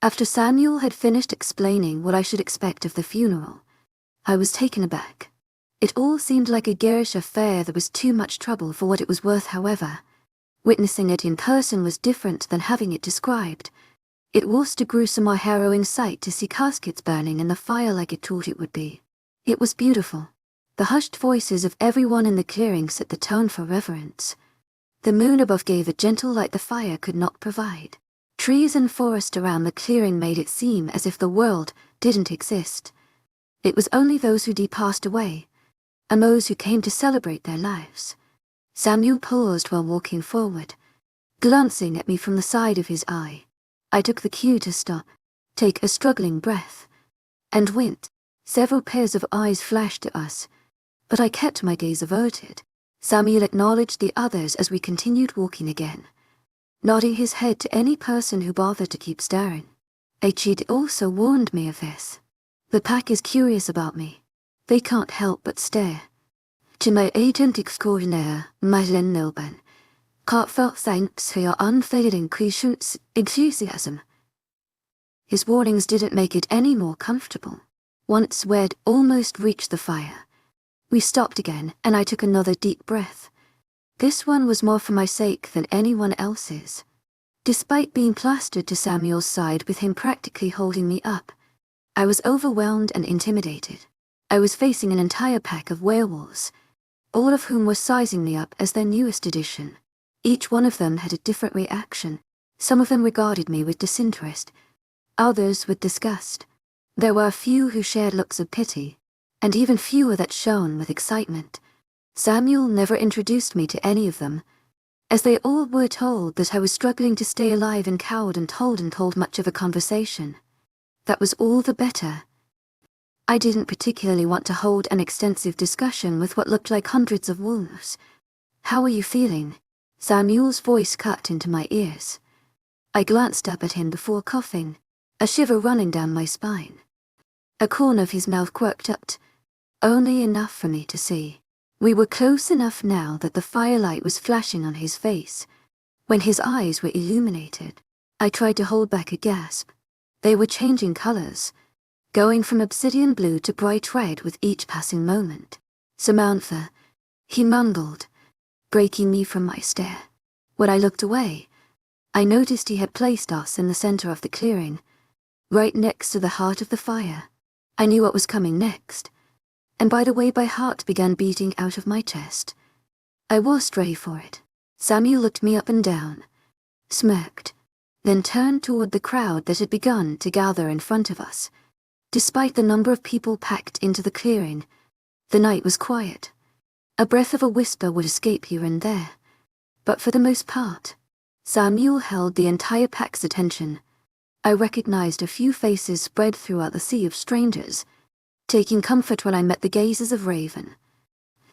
after Samuel had finished explaining what I should expect of the funeral, I was taken aback. It all seemed like a garish affair that was too much trouble for what it was worth. However, witnessing it in person was different than having it described. It was a gruesome or harrowing sight to see caskets burning in the fire like it thought it would be. It was beautiful. The hushed voices of everyone in the clearing set the tone for reverence. The moon above gave a gentle light the fire could not provide. Trees and forest around the clearing made it seem as if the world didn't exist. It was only those who passed away, and those who came to celebrate their lives. Samuel paused while walking forward, glancing at me from the side of his eye. I took the cue to stop, take a struggling breath, and went. Several pairs of eyes flashed at us, but I kept my gaze averted. Samuel acknowledged the others as we continued walking again, nodding his head to any person who bothered to keep staring. Achid also warned me of this. The pack is curious about me. They can't help but stare. To my agent extraordinaire, webnovel, heartfelt thanks for your unfailing patience, enthusiasm. His warnings didn't make it any more comfortable. Once we'd almost reached the fire, we stopped again and I took another deep breath. This one was more for my sake than anyone else's. Despite being plastered to Samuel's side with him practically holding me up, I was overwhelmed and intimidated. I was facing an entire pack of werewolves, all of whom were sizing me up as their newest addition. Each one of them had a different reaction. Some of them regarded me with disinterest, others with disgust. There were a few who shared looks of pity, and even fewer that shone with excitement. Samuel never introduced me to any of them, as they all were told that I was struggling to stay alive and cowed and told much of a conversation. That was all the better. I didn't particularly want to hold an extensive discussion with what looked like hundreds of wolves. "How are you feeling?" Samuel's voice cut into my ears. I glanced up at him before coughing, a shiver running down my spine. A corner of his mouth quirked up, only enough for me to see. We were close enough now that the firelight was flashing on his face. When his eyes were illuminated, I tried to hold back a gasp. They were changing colors, going from obsidian blue to bright red with each passing moment. "Samantha," he mumbled, breaking me from my stare. When I looked away, I noticed he had placed us in the center of the clearing, right next to the heart of the fire. I knew what was coming next, and by the way my heart began beating out of my chest, I was ready for it. Samuel looked me up and down, smirked, then turned toward the crowd that had begun to gather in front of us. Despite the number of people packed into the clearing, the night was quiet. A breath of a whisper would escape here and there, but for the most part, Samuel held the entire pack's attention. I recognized a few faces spread throughout the sea of strangers, taking comfort when I met the gazes of Raven.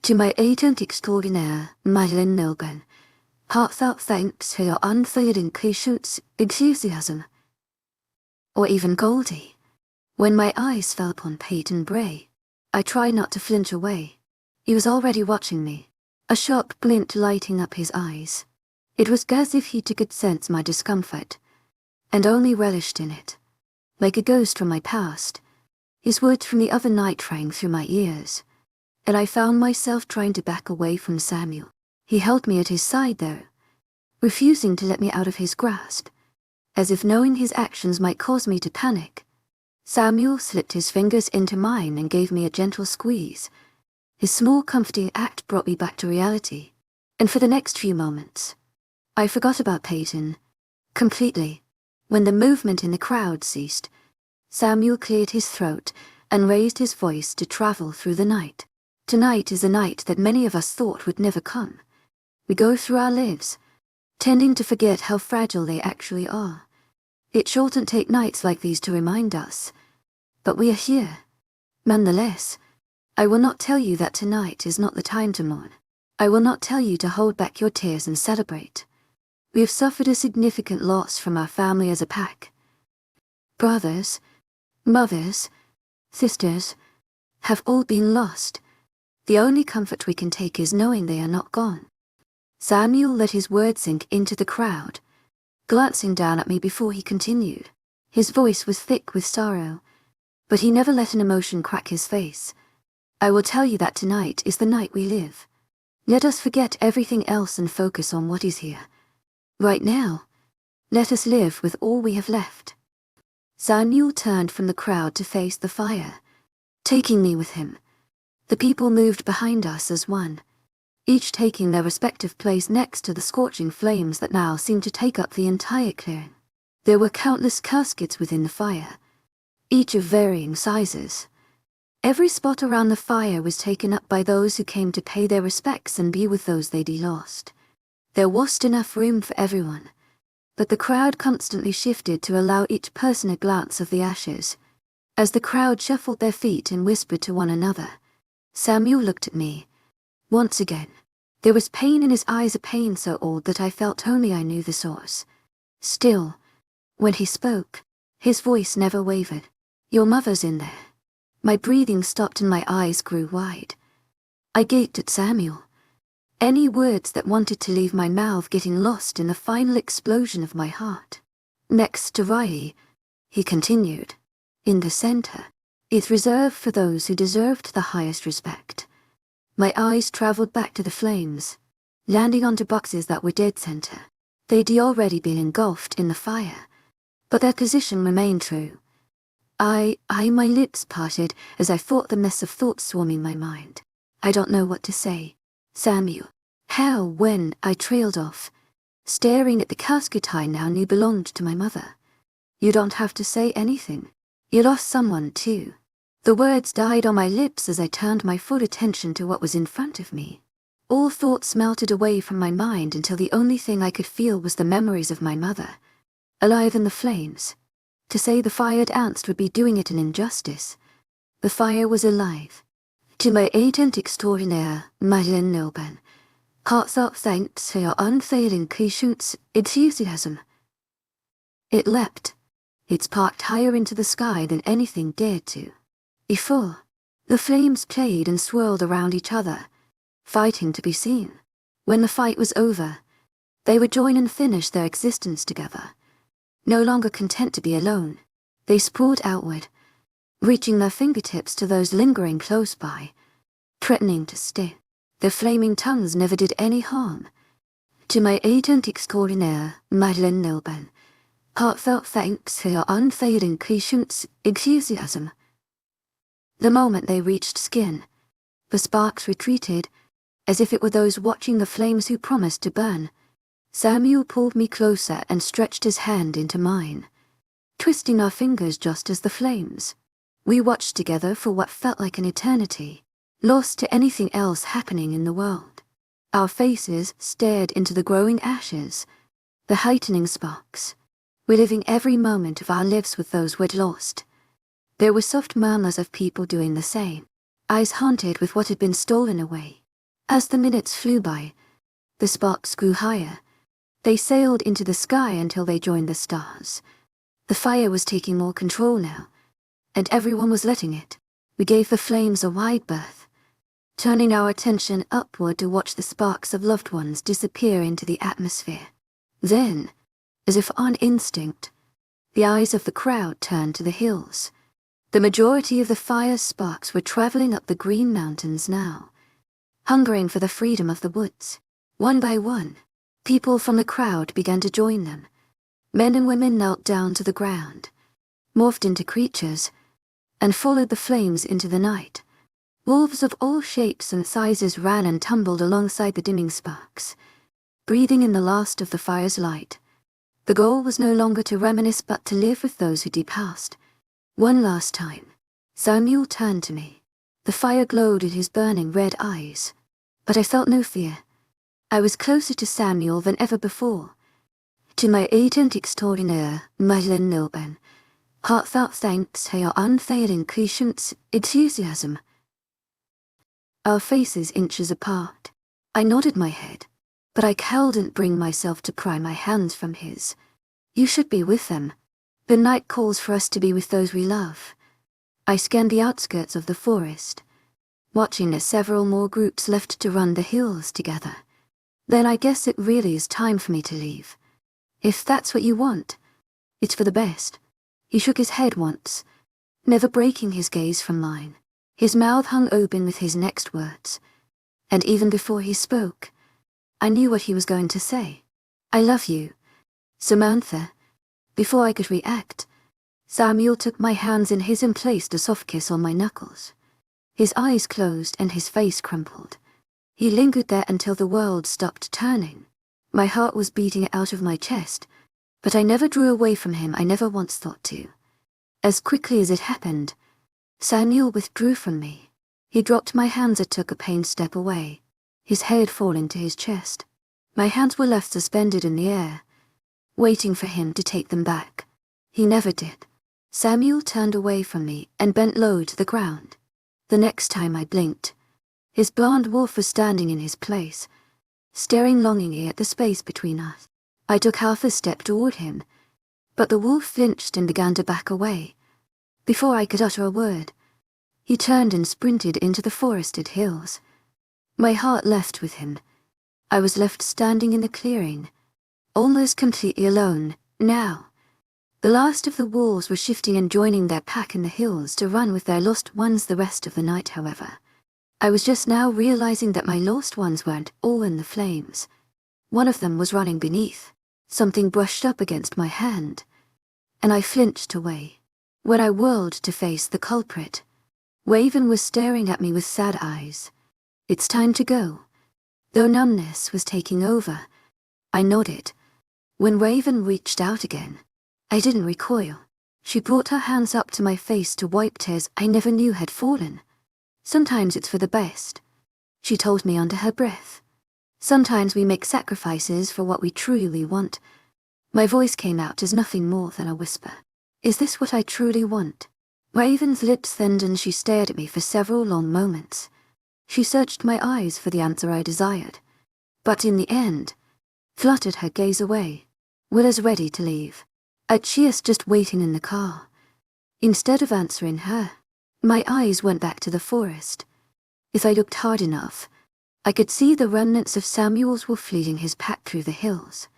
"To my agent extraordinaire, webnovel, heartfelt thanks for your unfailing patience, enthusiasm." Or even Goldie. When my eyes fell upon Peyton Bray, I tried not to flinch away. He was already watching me, a sharp glint lighting up his eyes. It was as if he could sense my discomfort, and only relished in it. Like a ghost from my past, his words from the other night rang through my ears, and I found myself trying to back away from Samuel. He held me at his side though, refusing to let me out of his grasp, as if knowing his actions might cause me to panic. Samuel slipped his fingers into mine and gave me a gentle squeeze. His small comforting act brought me back to reality, and for the next few moments, I forgot about Peyton completely. When the movement in the crowd ceased, Samuel cleared his throat and raised his voice to travel through the night. Tonight is a night that many of us thought would never come. We go through our lives, tending to forget how fragile they actually are. It shouldn't take nights like these to remind us, but we are here. Nonetheless, I will not tell you that tonight is not the time to mourn. I will not tell you to hold back your tears and celebrate. We have suffered a significant loss from our family as a pack. Brothers, mothers, sisters, have all been lost. The only comfort we can take is knowing they are not gone. Samuel let his words sink into the crowd, glancing down at me before he continued. His voice was thick with sorrow, but he never let an emotion crack his face. "I will tell you that tonight is the night we live. Let us forget everything else and focus on what is here. Right now, let us live with all we have left." Samuel turned from the crowd to face the fire, taking me with him. The people moved behind us as one, each taking their respective place next to the scorching flames that now seemed to take up the entire clearing. There were countless caskets within the fire, each of varying sizes. Every spot around the fire was taken up by those who came to pay their respects and be with those they'd lost. There wasn't enough room for everyone, but the crowd constantly shifted to allow each person a glance of the ashes. As the crowd shuffled their feet and whispered to one another, Samuel looked at me. Once again. There was pain in his eyes, a pain so old that I felt only I knew the source. Still, when he spoke, his voice never wavered. Your mother's in there. My breathing stopped and my eyes grew wide. I gaped at Samuel. Any words that wanted to leave my mouth getting lost in the final explosion of my heart. Next to Riley, he continued, in the center, is reserved for those who deserved the highest respect. My eyes traveled back to the flames, landing onto boxes that were dead center. They'd already been engulfed in the fire, but their position remained true. My lips parted as I fought the mess of thoughts swarming my mind. I don't know what to say. Samuel. How, when, I trailed off, staring at the casket I now knew belonged to my mother. You don't have to say anything. You lost someone too. The words died on my lips as I turned my full attention to what was in front of me. All thoughts melted away from my mind until the only thing I could feel was the memories of my mother, alive in the flames. To say the fired ants would be doing it an injustice. The fire was alive. To my agent extraordinaire, Madeleine, heartfelt thanks for your unfailing patience, enthusiasm. It leapt. It sparked higher into the sky than anything dared to. Before, the flames played and swirled around each other, fighting to be seen. When the fight was over, they would join and finish their existence together. No longer content to be alone, they sprawled outward, reaching their fingertips to those lingering close by, threatening to stay. Their flaming tongues never did any harm. To my agent extraordinaire, Madeleine, heartfelt thanks for your unfailing patience, enthusiasm. The moment they reached skin, the sparks retreated, as if it were those watching the flames who promised to burn. Samuel pulled me closer and stretched his hand into mine, twisting our fingers just as the flames. We watched together for what felt like an eternity, lost to anything else happening in the world. Our faces stared into the growing ashes, the heightening sparks, reliving every moment of our lives with those we'd lost. There were soft murmurs of people doing the same, eyes haunted with what had been stolen away. As the minutes flew by, the sparks grew higher. They sailed into the sky until they joined the stars. The fire was taking more control now, and everyone was letting it. We gave the flames a wide berth, turning our attention upward to watch the sparks of loved ones disappear into the atmosphere. Then, as if on instinct, the eyes of the crowd turned to the hills. The majority of the fire's sparks were traveling up the green mountains now, hungering for the freedom of the woods. One by one, people from the crowd began to join them. Men and women knelt down to the ground, morphed into creatures, and followed the flames into the night. Wolves of all shapes and sizes ran and tumbled alongside the dimming sparks, breathing in the last of the fire's light. The goal was no longer to reminisce but to live with those who departed. One last time, Samuel turned to me. The fire glowed in his burning red eyes, but I felt no fear. I was closer to Samuel than ever before. To my agent extraordinaire, Madeleine, heartfelt thanks for your unfailing patience, enthusiasm. Our faces inches apart. I nodded my head, but I couldn't bring myself to pry my hands from his. You should be with them. The night calls for us to be with those we love. I scanned the outskirts of the forest, watching as several more groups left to run the hills together. Then I guess it really is time for me to leave. If that's what you want, it's for the best. He shook his head once, never breaking his gaze from mine. His mouth hung open with his next words, and even before he spoke, I knew what he was going to say. I love you, Samantha. Before I could react, Samuel took my hands in his and placed a soft kiss on my knuckles. His eyes closed and his face crumpled. He lingered there until the world stopped turning. My heart was beating out of my chest, but I never drew away from him. I never once thought to. As quickly as it happened, Samuel withdrew from me. He dropped my hands and took a pained step away, his head falling to his chest. My hands were left suspended in the air, waiting for him to take them back. He never did. Samuel turned away from me and bent low to the ground. The next time I blinked, His blond wolf was standing in his place, staring longingly at the space between us. I took half a step toward him, but the wolf flinched and began to back away. Before I could utter a word, he turned and sprinted into the forested hills. My heart left with him. I was left standing in the clearing, almost completely alone, now. The last of the wolves were shifting and joining their pack in the hills to run with their lost ones the rest of the night, however. I was just now realizing that my lost ones weren't all in the flames. One of them was running beneath. Something brushed up against my hand, and I flinched away. When I whirled to face the culprit, Raven was staring at me with sad eyes. It's time to go. Though numbness was taking over, I nodded. When Raven reached out again, I didn't recoil. She brought her hands up to my face to wipe tears I never knew had fallen. Sometimes it's for the best, she told me under her breath. Sometimes we make sacrifices for what we truly want. My voice came out as nothing more than a whisper. Is this what I truly want? Raven's lips thinned and she stared at me for several long moments. She searched my eyes for the answer I desired, but in the end, fluttered her gaze away. Willa's ready to leave. Achia's just waiting in the car. Instead of answering her, my eyes went back to the forest. If I looked hard enough, I could see the remnants of Samuel's wolf leading his pack through the hills.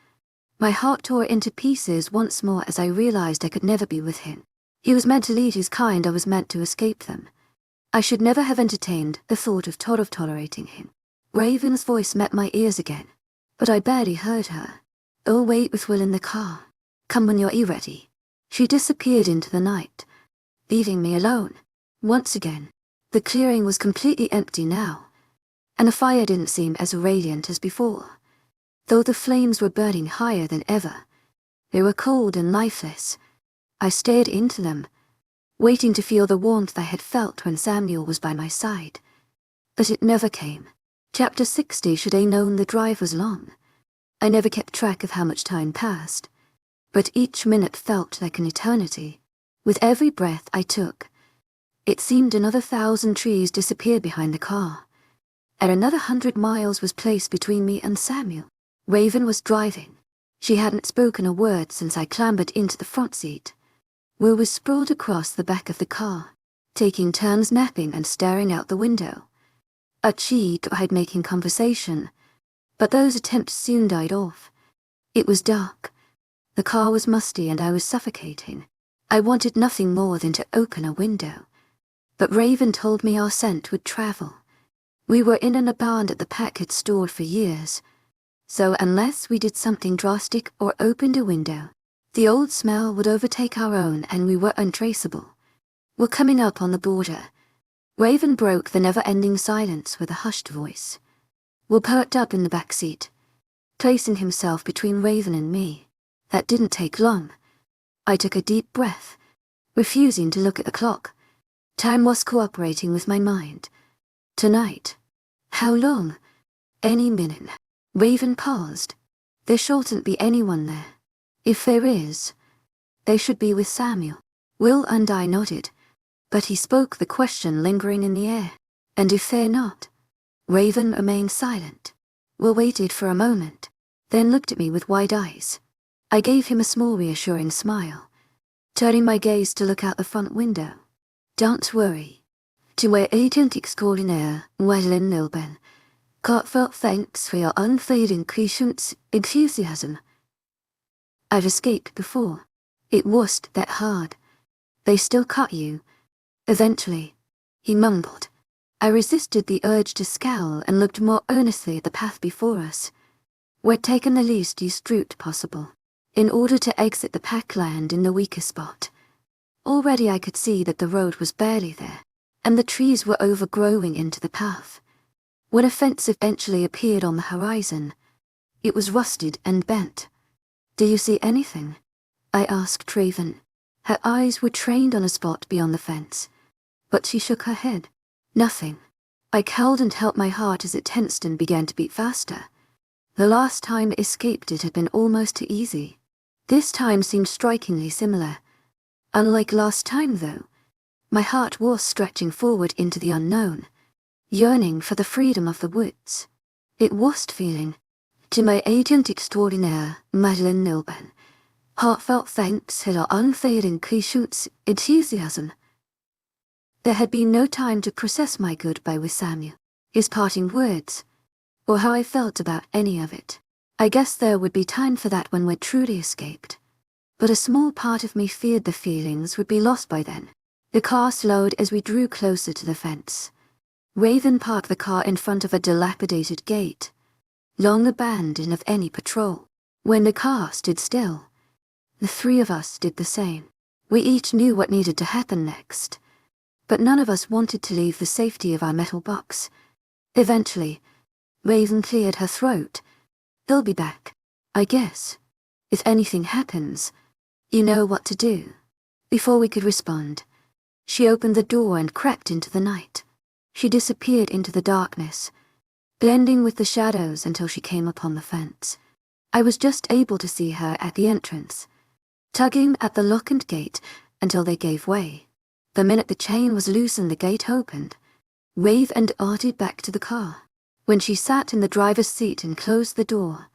My heart tore into pieces once more as I realized I could never be with him. He was meant to lead his kind, I was meant to escape them. I should never have entertained the thought of tolerating him. Raven's voice met my ears again, but I barely heard her. "Oh, wait with Will in the car. Come when you're ready." She disappeared into the night, leaving me alone. Once again, the clearing was completely empty now, and the fire didn't seem as radiant as before. Though the flames were burning higher than ever, they were cold and lifeless. I stared into them, waiting to feel the warmth I had felt when Samuel was by my side. But it never came. Chapter 60. Should I known the drive was long. I never kept track of how much time passed, but each minute felt like an eternity. With every breath I took, it seemed another 1,000 trees disappeared behind the car, and another 100 miles was placed between me and Samuel. Raven was driving. She hadn't spoken a word since I clambered into the front seat. Will was sprawled across the back of the car, taking turns napping and staring out the window. Achie tried making conversation, but those attempts soon died off. It was dark. The car was musty and I was suffocating. I wanted nothing more than to open a window. But Raven told me our scent would travel. We were in an abandon that the pack had stored for years, so unless we did something drastic or opened a window, the old smell would overtake our own and we were untraceable. We're coming up on the border. Raven broke the never-ending silence with a hushed voice. Will perked up in the back seat, placing himself between Raven and me. That didn't take long. I took a deep breath, refusing to look at the clock. Time was cooperating with my mind. Tonight. How long? Any minute. Raven paused. There shouldn't be anyone there. If there is, they should be with Samuel. Will and I nodded, but he spoke the question lingering in the air. And if they're not? Raven remained silent. Will waited for a moment, then looked at me with wide eyes. I gave him a small reassuring smile, turning my gaze to look out the front window. Don't worry. To where agent extraordinaire, Wellin Nilben. Heartfelt thanks for your unfailing patience, enthusiasm. I've escaped before. It wasn't that hard. They still cut you. Eventually, he mumbled. I resisted the urge to scowl and looked more earnestly at the path before us. We'd taken the least used route possible, in order to exit the packland in the weaker spot. Already I could see that the road was barely there, and the trees were overgrowing into the path. When a fence eventually appeared on the horizon, it was rusted and bent. Do you see anything? I asked Raven. Her eyes were trained on a spot beyond the fence, but she shook her head. Nothing. I cowled and held my heart as it tensed and began to beat faster. The last time I escaped it had been almost too easy. This time seemed strikingly similar. Unlike last time, though, my heart was stretching forward into the unknown. yearning for the freedom of the woods. It was feeling. To my agent extraordinaire, Love, heartfelt thanks for her unfailing patience, enthusiasm. There had been no time to process my goodbye with Samuel, his parting words, or how I felt about any of it. I guess there would be time for that when we'd truly escaped. But a small part of me feared the feelings would be lost by then. The car slowed as we drew closer to the fence. Raven parked the car in front of a dilapidated gate, long abandoned of any patrol. When the car stood still, the three of us did the same. We each knew what needed to happen next, but none of us wanted to leave the safety of our metal box. Eventually, Raven cleared her throat. "They'll be back, I guess. If anything happens, you know what to do." Before we could respond, she opened the door and crept into the night. She disappeared into the darkness, blending with the shadows until she came upon the fence. I was just able to see her at the entrance, tugging at the lock and gate until they gave way. The minute the chain was loose and the gate opened, Raven darted back to the car. When she sat in the driver's seat and closed the door,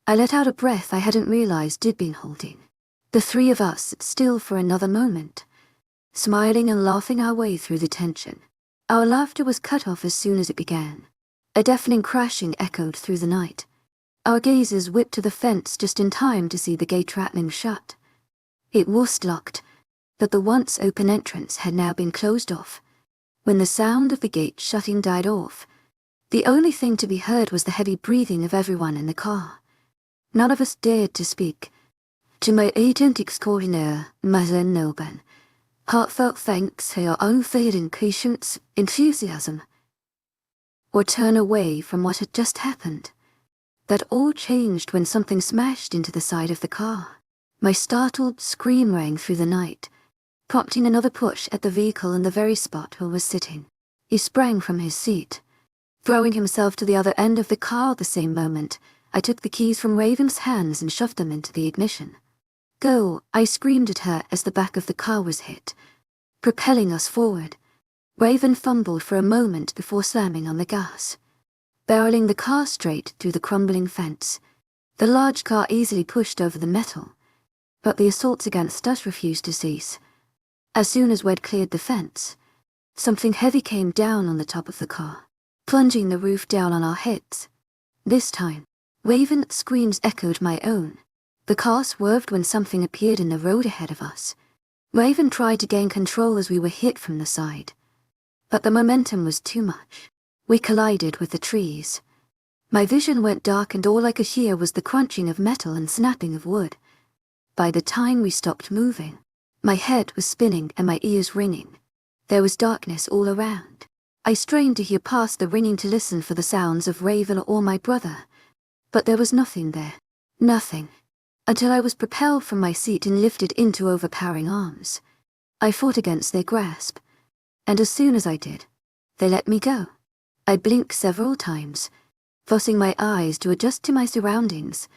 I let out a breath I hadn't realized I'd been holding. The three of us sat still for another moment, smiling and laughing our way through the tension. Our laughter was cut off as soon as it began. A deafening crashing echoed through the night. Our gazes whipped to the fence just in time to see the gate rattling shut. It was locked, but the once open entrance had now been closed off. When the sound of the gate shutting died off, the only thing to be heard was the heavy breathing of everyone in the car. None of us dared to speak. To my agent extraordinaire, Love, heartfelt thanks for your unfailing patience, enthusiasm, or turn away from what had just happened. That all changed when something smashed into the side of the car. My startled scream rang through the night, prompting another push at the vehicle in the very spot Will was sitting. He sprang from his seat, throwing himself to the other end of the car at the same moment. I took the keys from Raven's hands and shoved them into the ignition. "Go!" I screamed at her as the back of the car was hit, propelling us forward. Raven fumbled for a moment before slamming on the gas, barreling the car straight through the crumbling fence. The large car easily pushed over the metal, but the assaults against us refused to cease. As soon as we'd cleared the fence, something heavy came down on the top of the car, plunging the roof down on our heads. This time, Raven's screams echoed my own. The car swerved when something appeared in the road ahead of us. Raven tried to gain control as we were hit from the side, but the momentum was too much. We collided with the trees. My vision went dark and all I could hear was the crunching of metal and snapping of wood. By the time we stopped moving, my head was spinning and my ears ringing. There was darkness all around. I strained to hear past the ringing to listen for the sounds of Raven or my brother, but there was nothing there. Nothing. Until I was propelled from my seat and lifted into overpowering arms. I fought against their grasp, and as soon as I did, they let me go. I blinked several times, forcing my eyes to adjust to my surroundings.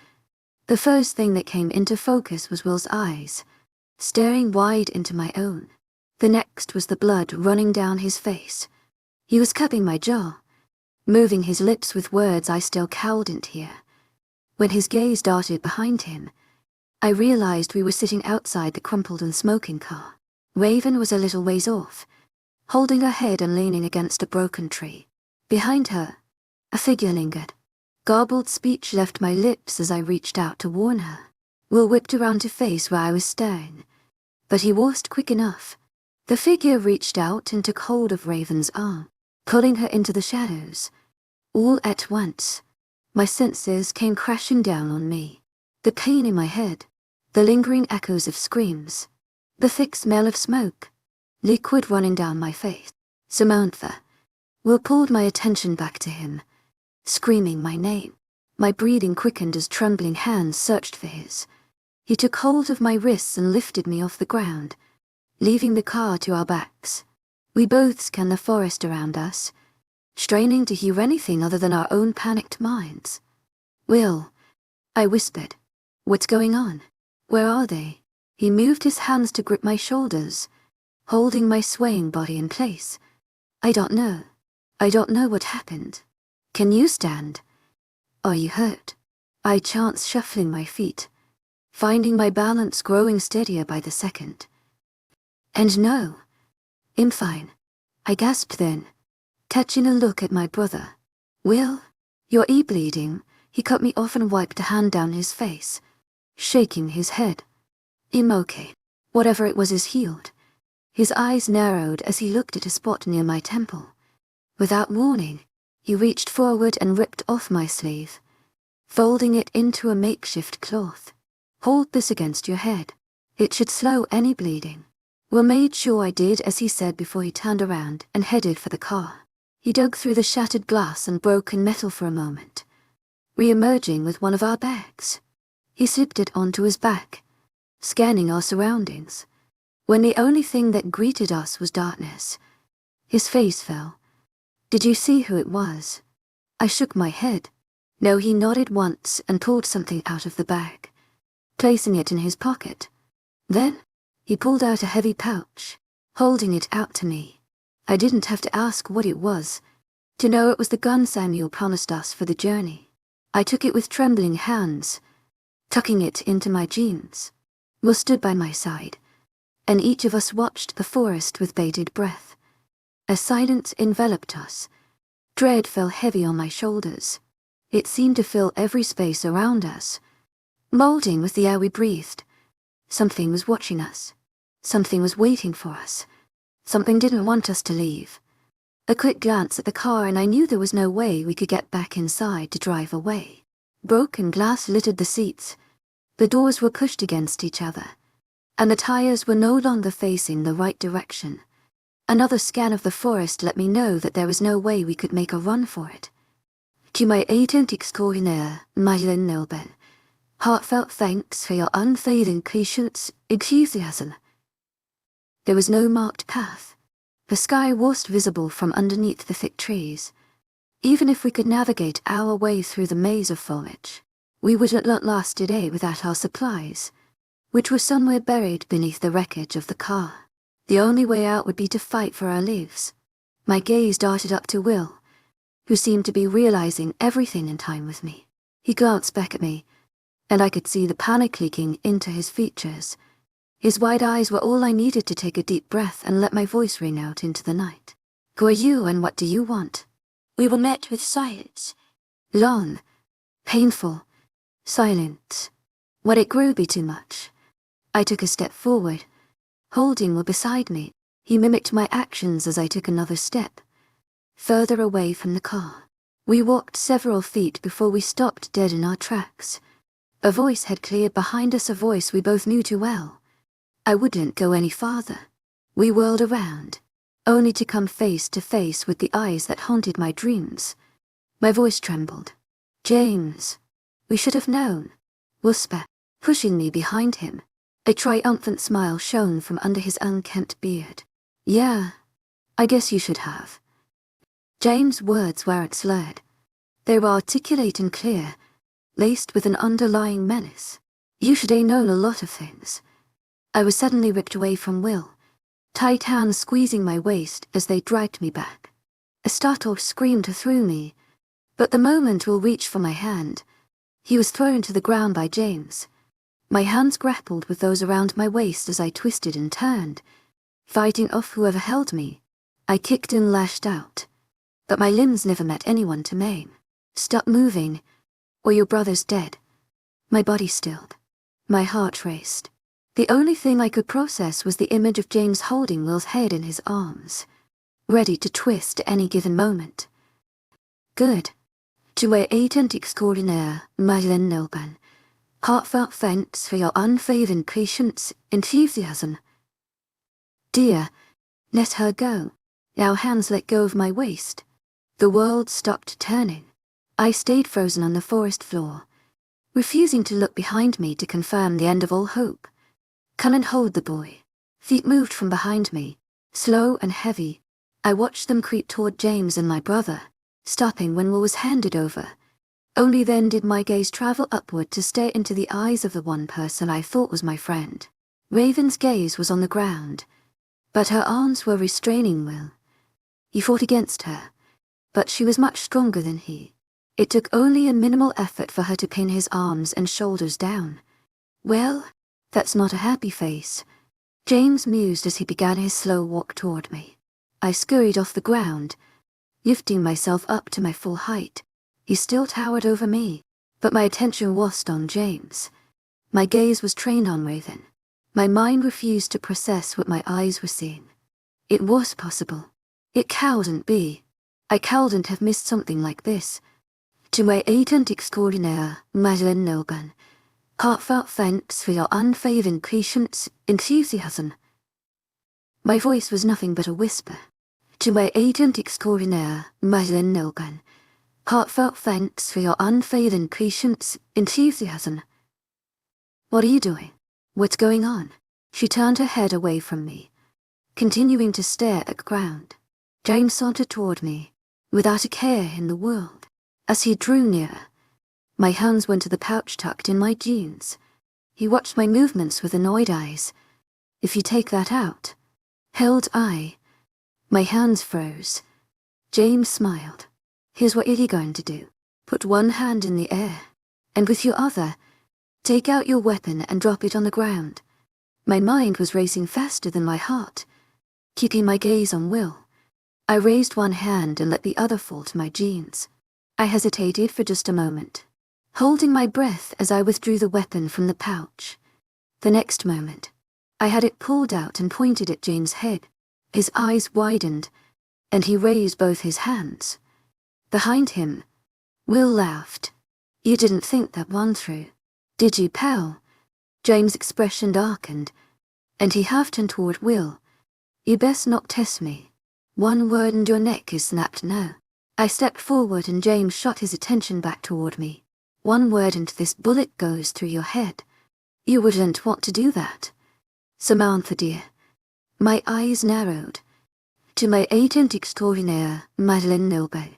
The first thing that came into focus was Will's eyes, staring wide into my own. The next was the blood running down his face. He was cupping my jaw, moving his lips with words I still couldn't hear. When his gaze darted behind him, I realized we were sitting outside the crumpled and smoking car. Raven was a little ways off, holding her head and leaning against a broken tree. Behind her, a figure lingered. Garbled speech left my lips as I reached out to warn her. Will whipped around to face where I was staring, but he wasn't quick enough. The figure reached out and took hold of Raven's arm, pulling her into the shadows. All at once, my senses came crashing down on me. The pain in my head, the lingering echoes of screams, the thick smell of smoke, liquid running down my face. Samantha. Will pulled my attention back to him, screaming my name. My breathing quickened as trembling hands searched for his. He took hold of my wrists and lifted me off the ground, leaving the car to our backs. We both scanned the forest around us, straining to hear anything other than our own panicked minds. "Will," I whispered. "What's going on? Where are they?" He moved his hands to grip my shoulders, holding my swaying body in place. "I don't know. I don't know what happened. Can you stand? Are you hurt? I chanced shuffling my feet, finding my balance growing steadier by the second. And no, I'm fine, I gasped then, catching a look at my brother. Will, you're bleeding, he cut me off and wiped a hand down his face, shaking his head. I'm okay. Whatever it was is healed. His eyes narrowed as he looked at a spot near my temple. Without warning, he reached forward and ripped off my sleeve, folding it into a makeshift cloth. Hold this against your head. It should slow any bleeding. Will made sure I did as he said before he turned around and headed for the car. He dug through the shattered glass and broken metal for a moment, re-emerging with one of our bags. He slipped it onto his back, scanning our surroundings. When the only thing that greeted us was darkness, his face fell. Did you see who it was? I shook my head. No, he nodded once and pulled something out of the bag, placing it in his pocket. Then, he pulled out a heavy pouch, holding it out to me. I didn't have to ask what it was to know it was the gun Samuel promised us for the journey. I took it with trembling hands, tucking it into my jeans. Will stood by my side, and each of us watched the forest with bated breath. As silence enveloped us, dread fell heavy on my shoulders. It seemed to fill every space around us, molding with the air we breathed. Something was watching us. Something was waiting for us. Something didn't want us to leave. A quick glance at the car and I knew there was no way we could get back inside to drive away. Broken glass littered the seats. The doors were pushed against each other, and the tires were no longer facing the right direction. Another scan of the forest let me know that there was no way we could make a run for it. To my agent extraordinaire, Nilben, heartfelt thanks for your unfailing patience, enthusiasm. There was no marked path. The sky was visible from underneath the thick trees. Even if we could navigate our way through the maze of foliage, we would not last today without our supplies, which were somewhere buried beneath the wreckage of the car. The only way out would be to fight for our lives. My gaze darted up to Will, who seemed to be realizing everything in time with me. He glanced back at me, and I could see the panic leaking into his features. His wide eyes were all I needed to take a deep breath and let my voice ring out into the night. Who are you and what do you want? We were met with silence. Long, painful, silent. When it grew be too much, I took a step forward, holding Will beside me. He mimicked my actions as I took another step, further away from the car. We walked several feet before we stopped dead in our tracks. A voice had cleared behind us, a voice we both knew too well. I wouldn't go any farther. We whirled around, only to come face to face with the eyes that haunted my dreams. My voice trembled. James. We should have known. Will spat, pushing me behind him. A triumphant smile shone from under his unkempt beard. Yeah, I guess you should have. James' words weren't slurred. They were articulate and clear, laced with an underlying menace. You should have known a lot of things. I was suddenly ripped away from Will, tight hands squeezing my waist as they dragged me back. A startled scream threw me, but the moment Will reached for my hand, he was thrown to the ground by James. My hands grappled with those around my waist as I twisted and turned, fighting off whoever held me. I kicked and lashed out, but my limbs never met anyone to maim. Stop moving, or your brother's dead. My body stilled. My heart raced. The only thing I could process was the image of James holding Will's head in his arms, ready to twist at any given moment. Good. To my agent extraordinaire, Madeleine Nilban, heartfelt thanks for your unfailing patience, enthusiasm. Dear, let her go. Our hands let go of my waist. The world stopped turning. I stayed frozen on the forest floor, refusing to look behind me to confirm the end of all hope. Come and hold the boy. Feet moved from behind me, slow and heavy. I watched them creep toward James and my brother, stopping when Will was handed over. Only then did my gaze travel upward to stare into the eyes of the one person I thought was my friend. Raven's gaze was on the ground, but her arms were restraining Will. He fought against her, but she was much stronger than he. It took only a minimal effort for her to pin his arms and shoulders down. "Well, that's not a happy face," James mused as he began his slow walk toward me. I scurried off the ground, lifting myself up to my full height. He still towered over me, but my attention was on James. My gaze was trained on Raven. My mind refused to process what my eyes were seeing. It was possible. It couldn't be. I couldn't have missed something like this. To my agent extraordinaire, Madeleine Logan, heartfelt thanks for your unfailing patience, enthusiasm. My voice was nothing but a whisper. To my agent extraordinaire, Madeleine Logan, heartfelt thanks for your unfailing patience, enthusiasm. "What are you doing? What's going on?" She turned her head away from me, continuing to stare at the ground. James sauntered toward me, without a care in the world. As he drew nearer, my hands went to the pouch tucked in my jeans. He watched my movements with annoyed eyes. "If you take that out," held I. My hands froze. James smiled. "Here's what you're going to do. Put one hand in the air, and with your other, take out your weapon and drop it on the ground." My mind was racing faster than my heart. Keeping my gaze on Will, I raised one hand and let the other fall to my jeans. I hesitated for just a moment, holding my breath as I withdrew the weapon from the pouch. The next moment, I had it pulled out and pointed at James' head. His eyes widened, and he raised both his hands. Behind him, Will laughed. "You didn't think that one through, did you, pal?" James' expression darkened, and he half turned toward Will. "You best not test me. One word and your neck is snapped now." I stepped forward and James shot his attention back toward me. "One word and this bullet goes through your head. You wouldn't want to do that, Samantha dear." My eyes narrowed. To my agent extraordinaire, Madeleine Noble,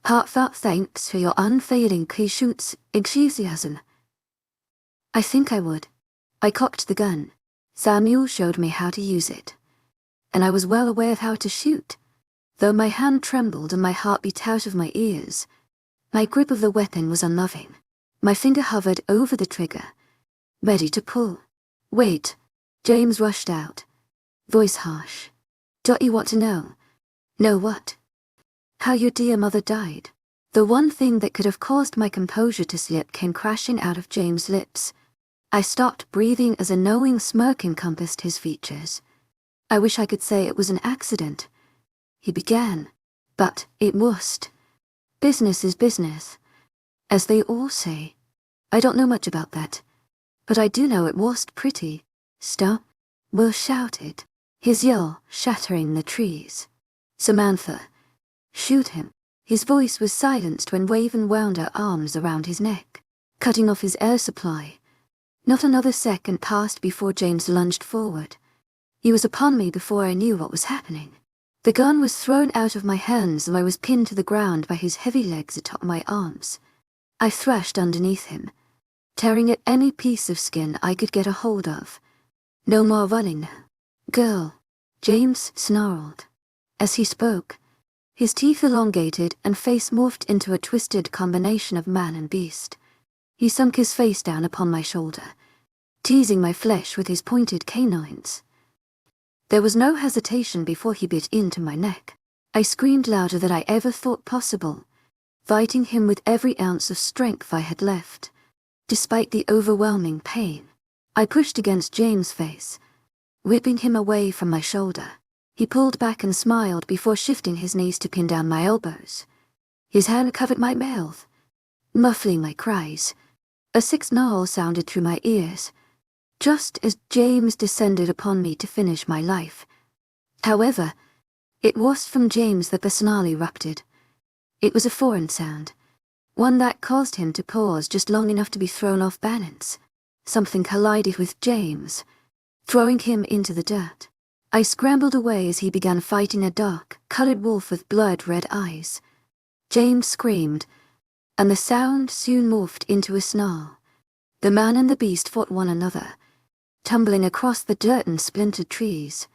heartfelt thanks for your unfailing patience, enthusiasm. I think I would. I cocked the gun. Samuel showed me how to use it, and I was well aware of how to shoot. Though my hand trembled and my heart beat out of my ears, my grip of the weapon was unloving. My finger hovered over the trigger, ready to pull. "Wait," James rushed out, voice harsh. "Don't you want to know?" "Know what?" "How your dear mother died." The one thing that could have caused my composure to slip came crashing out of James' lips. I stopped breathing as a knowing smirk encompassed his features. "I wish I could say it was an accident," he began, "but it wasn't. Business is business, as they all say. I don't know much about that, but I do know it wasn't pretty." "Stop!" Will shouted, his yell shattering the trees. "Samantha, shoot him." His voice was silenced when Raven wound her arms around his neck, cutting off his air supply. Not another second passed before James lunged forward. He was upon me before I knew what was happening. The gun was thrown out of my hands and I was pinned to the ground by his heavy legs atop my arms. I thrashed underneath him, tearing at any piece of skin I could get a hold of. "No more running now, girl," James snarled. As he spoke, his teeth elongated and face morphed into a twisted combination of man and beast. He sunk his face down upon my shoulder, teasing my flesh with his pointed canines. There was no hesitation before he bit into my neck. I screamed louder than I ever thought possible, fighting him with every ounce of strength I had left. Despite the overwhelming pain, I pushed against James' face, whipping him away from my shoulder. He pulled back and smiled before shifting his knees to pin down my elbows. His hand covered my mouth, muffling my cries. A sick snarl sounded through my ears, just as James descended upon me to finish my life. However, it was from James that the snarl erupted. It was a foreign sound, one that caused him to pause just long enough to be thrown off balance. Something collided with James, throwing him into the dirt. I scrambled away as he began fighting a dark, colored wolf with blood-red eyes. James screamed, and the sound soon morphed into a snarl. The man and the beast fought one another, tumbling across the dirt and splintered trees.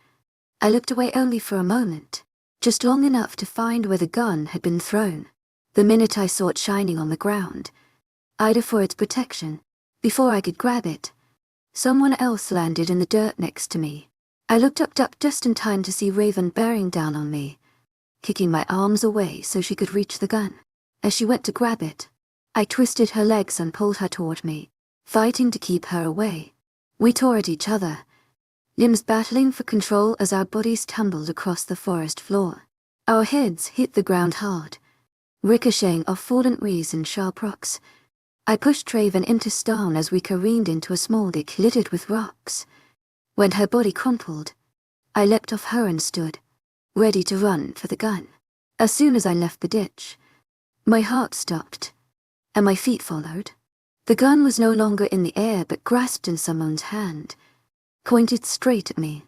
I looked away only for a moment. just long enough to find where the gun had been thrown. The minute I saw it shining on the ground, either for its protection, before I could grab it, someone else landed in the dirt next to me. I looked up just in time to see Raven bearing down on me, kicking my arms away so she could reach the gun. As she went to grab it, I twisted her legs and pulled her toward me, fighting to keep her away. We tore at each other, limbs battling for control as our bodies tumbled across the forest floor. Our heads hit the ground hard, ricocheting off fallen trees and sharp rocks. I pushed Raven into stone as we careened into a small ditch littered with rocks. When her body crumpled, I leapt off her and stood, ready to run for the gun. As soon as I left the ditch, my heart stopped, and my feet followed. The gun was no longer in the air but grasped in someone's hand, pointed straight at me.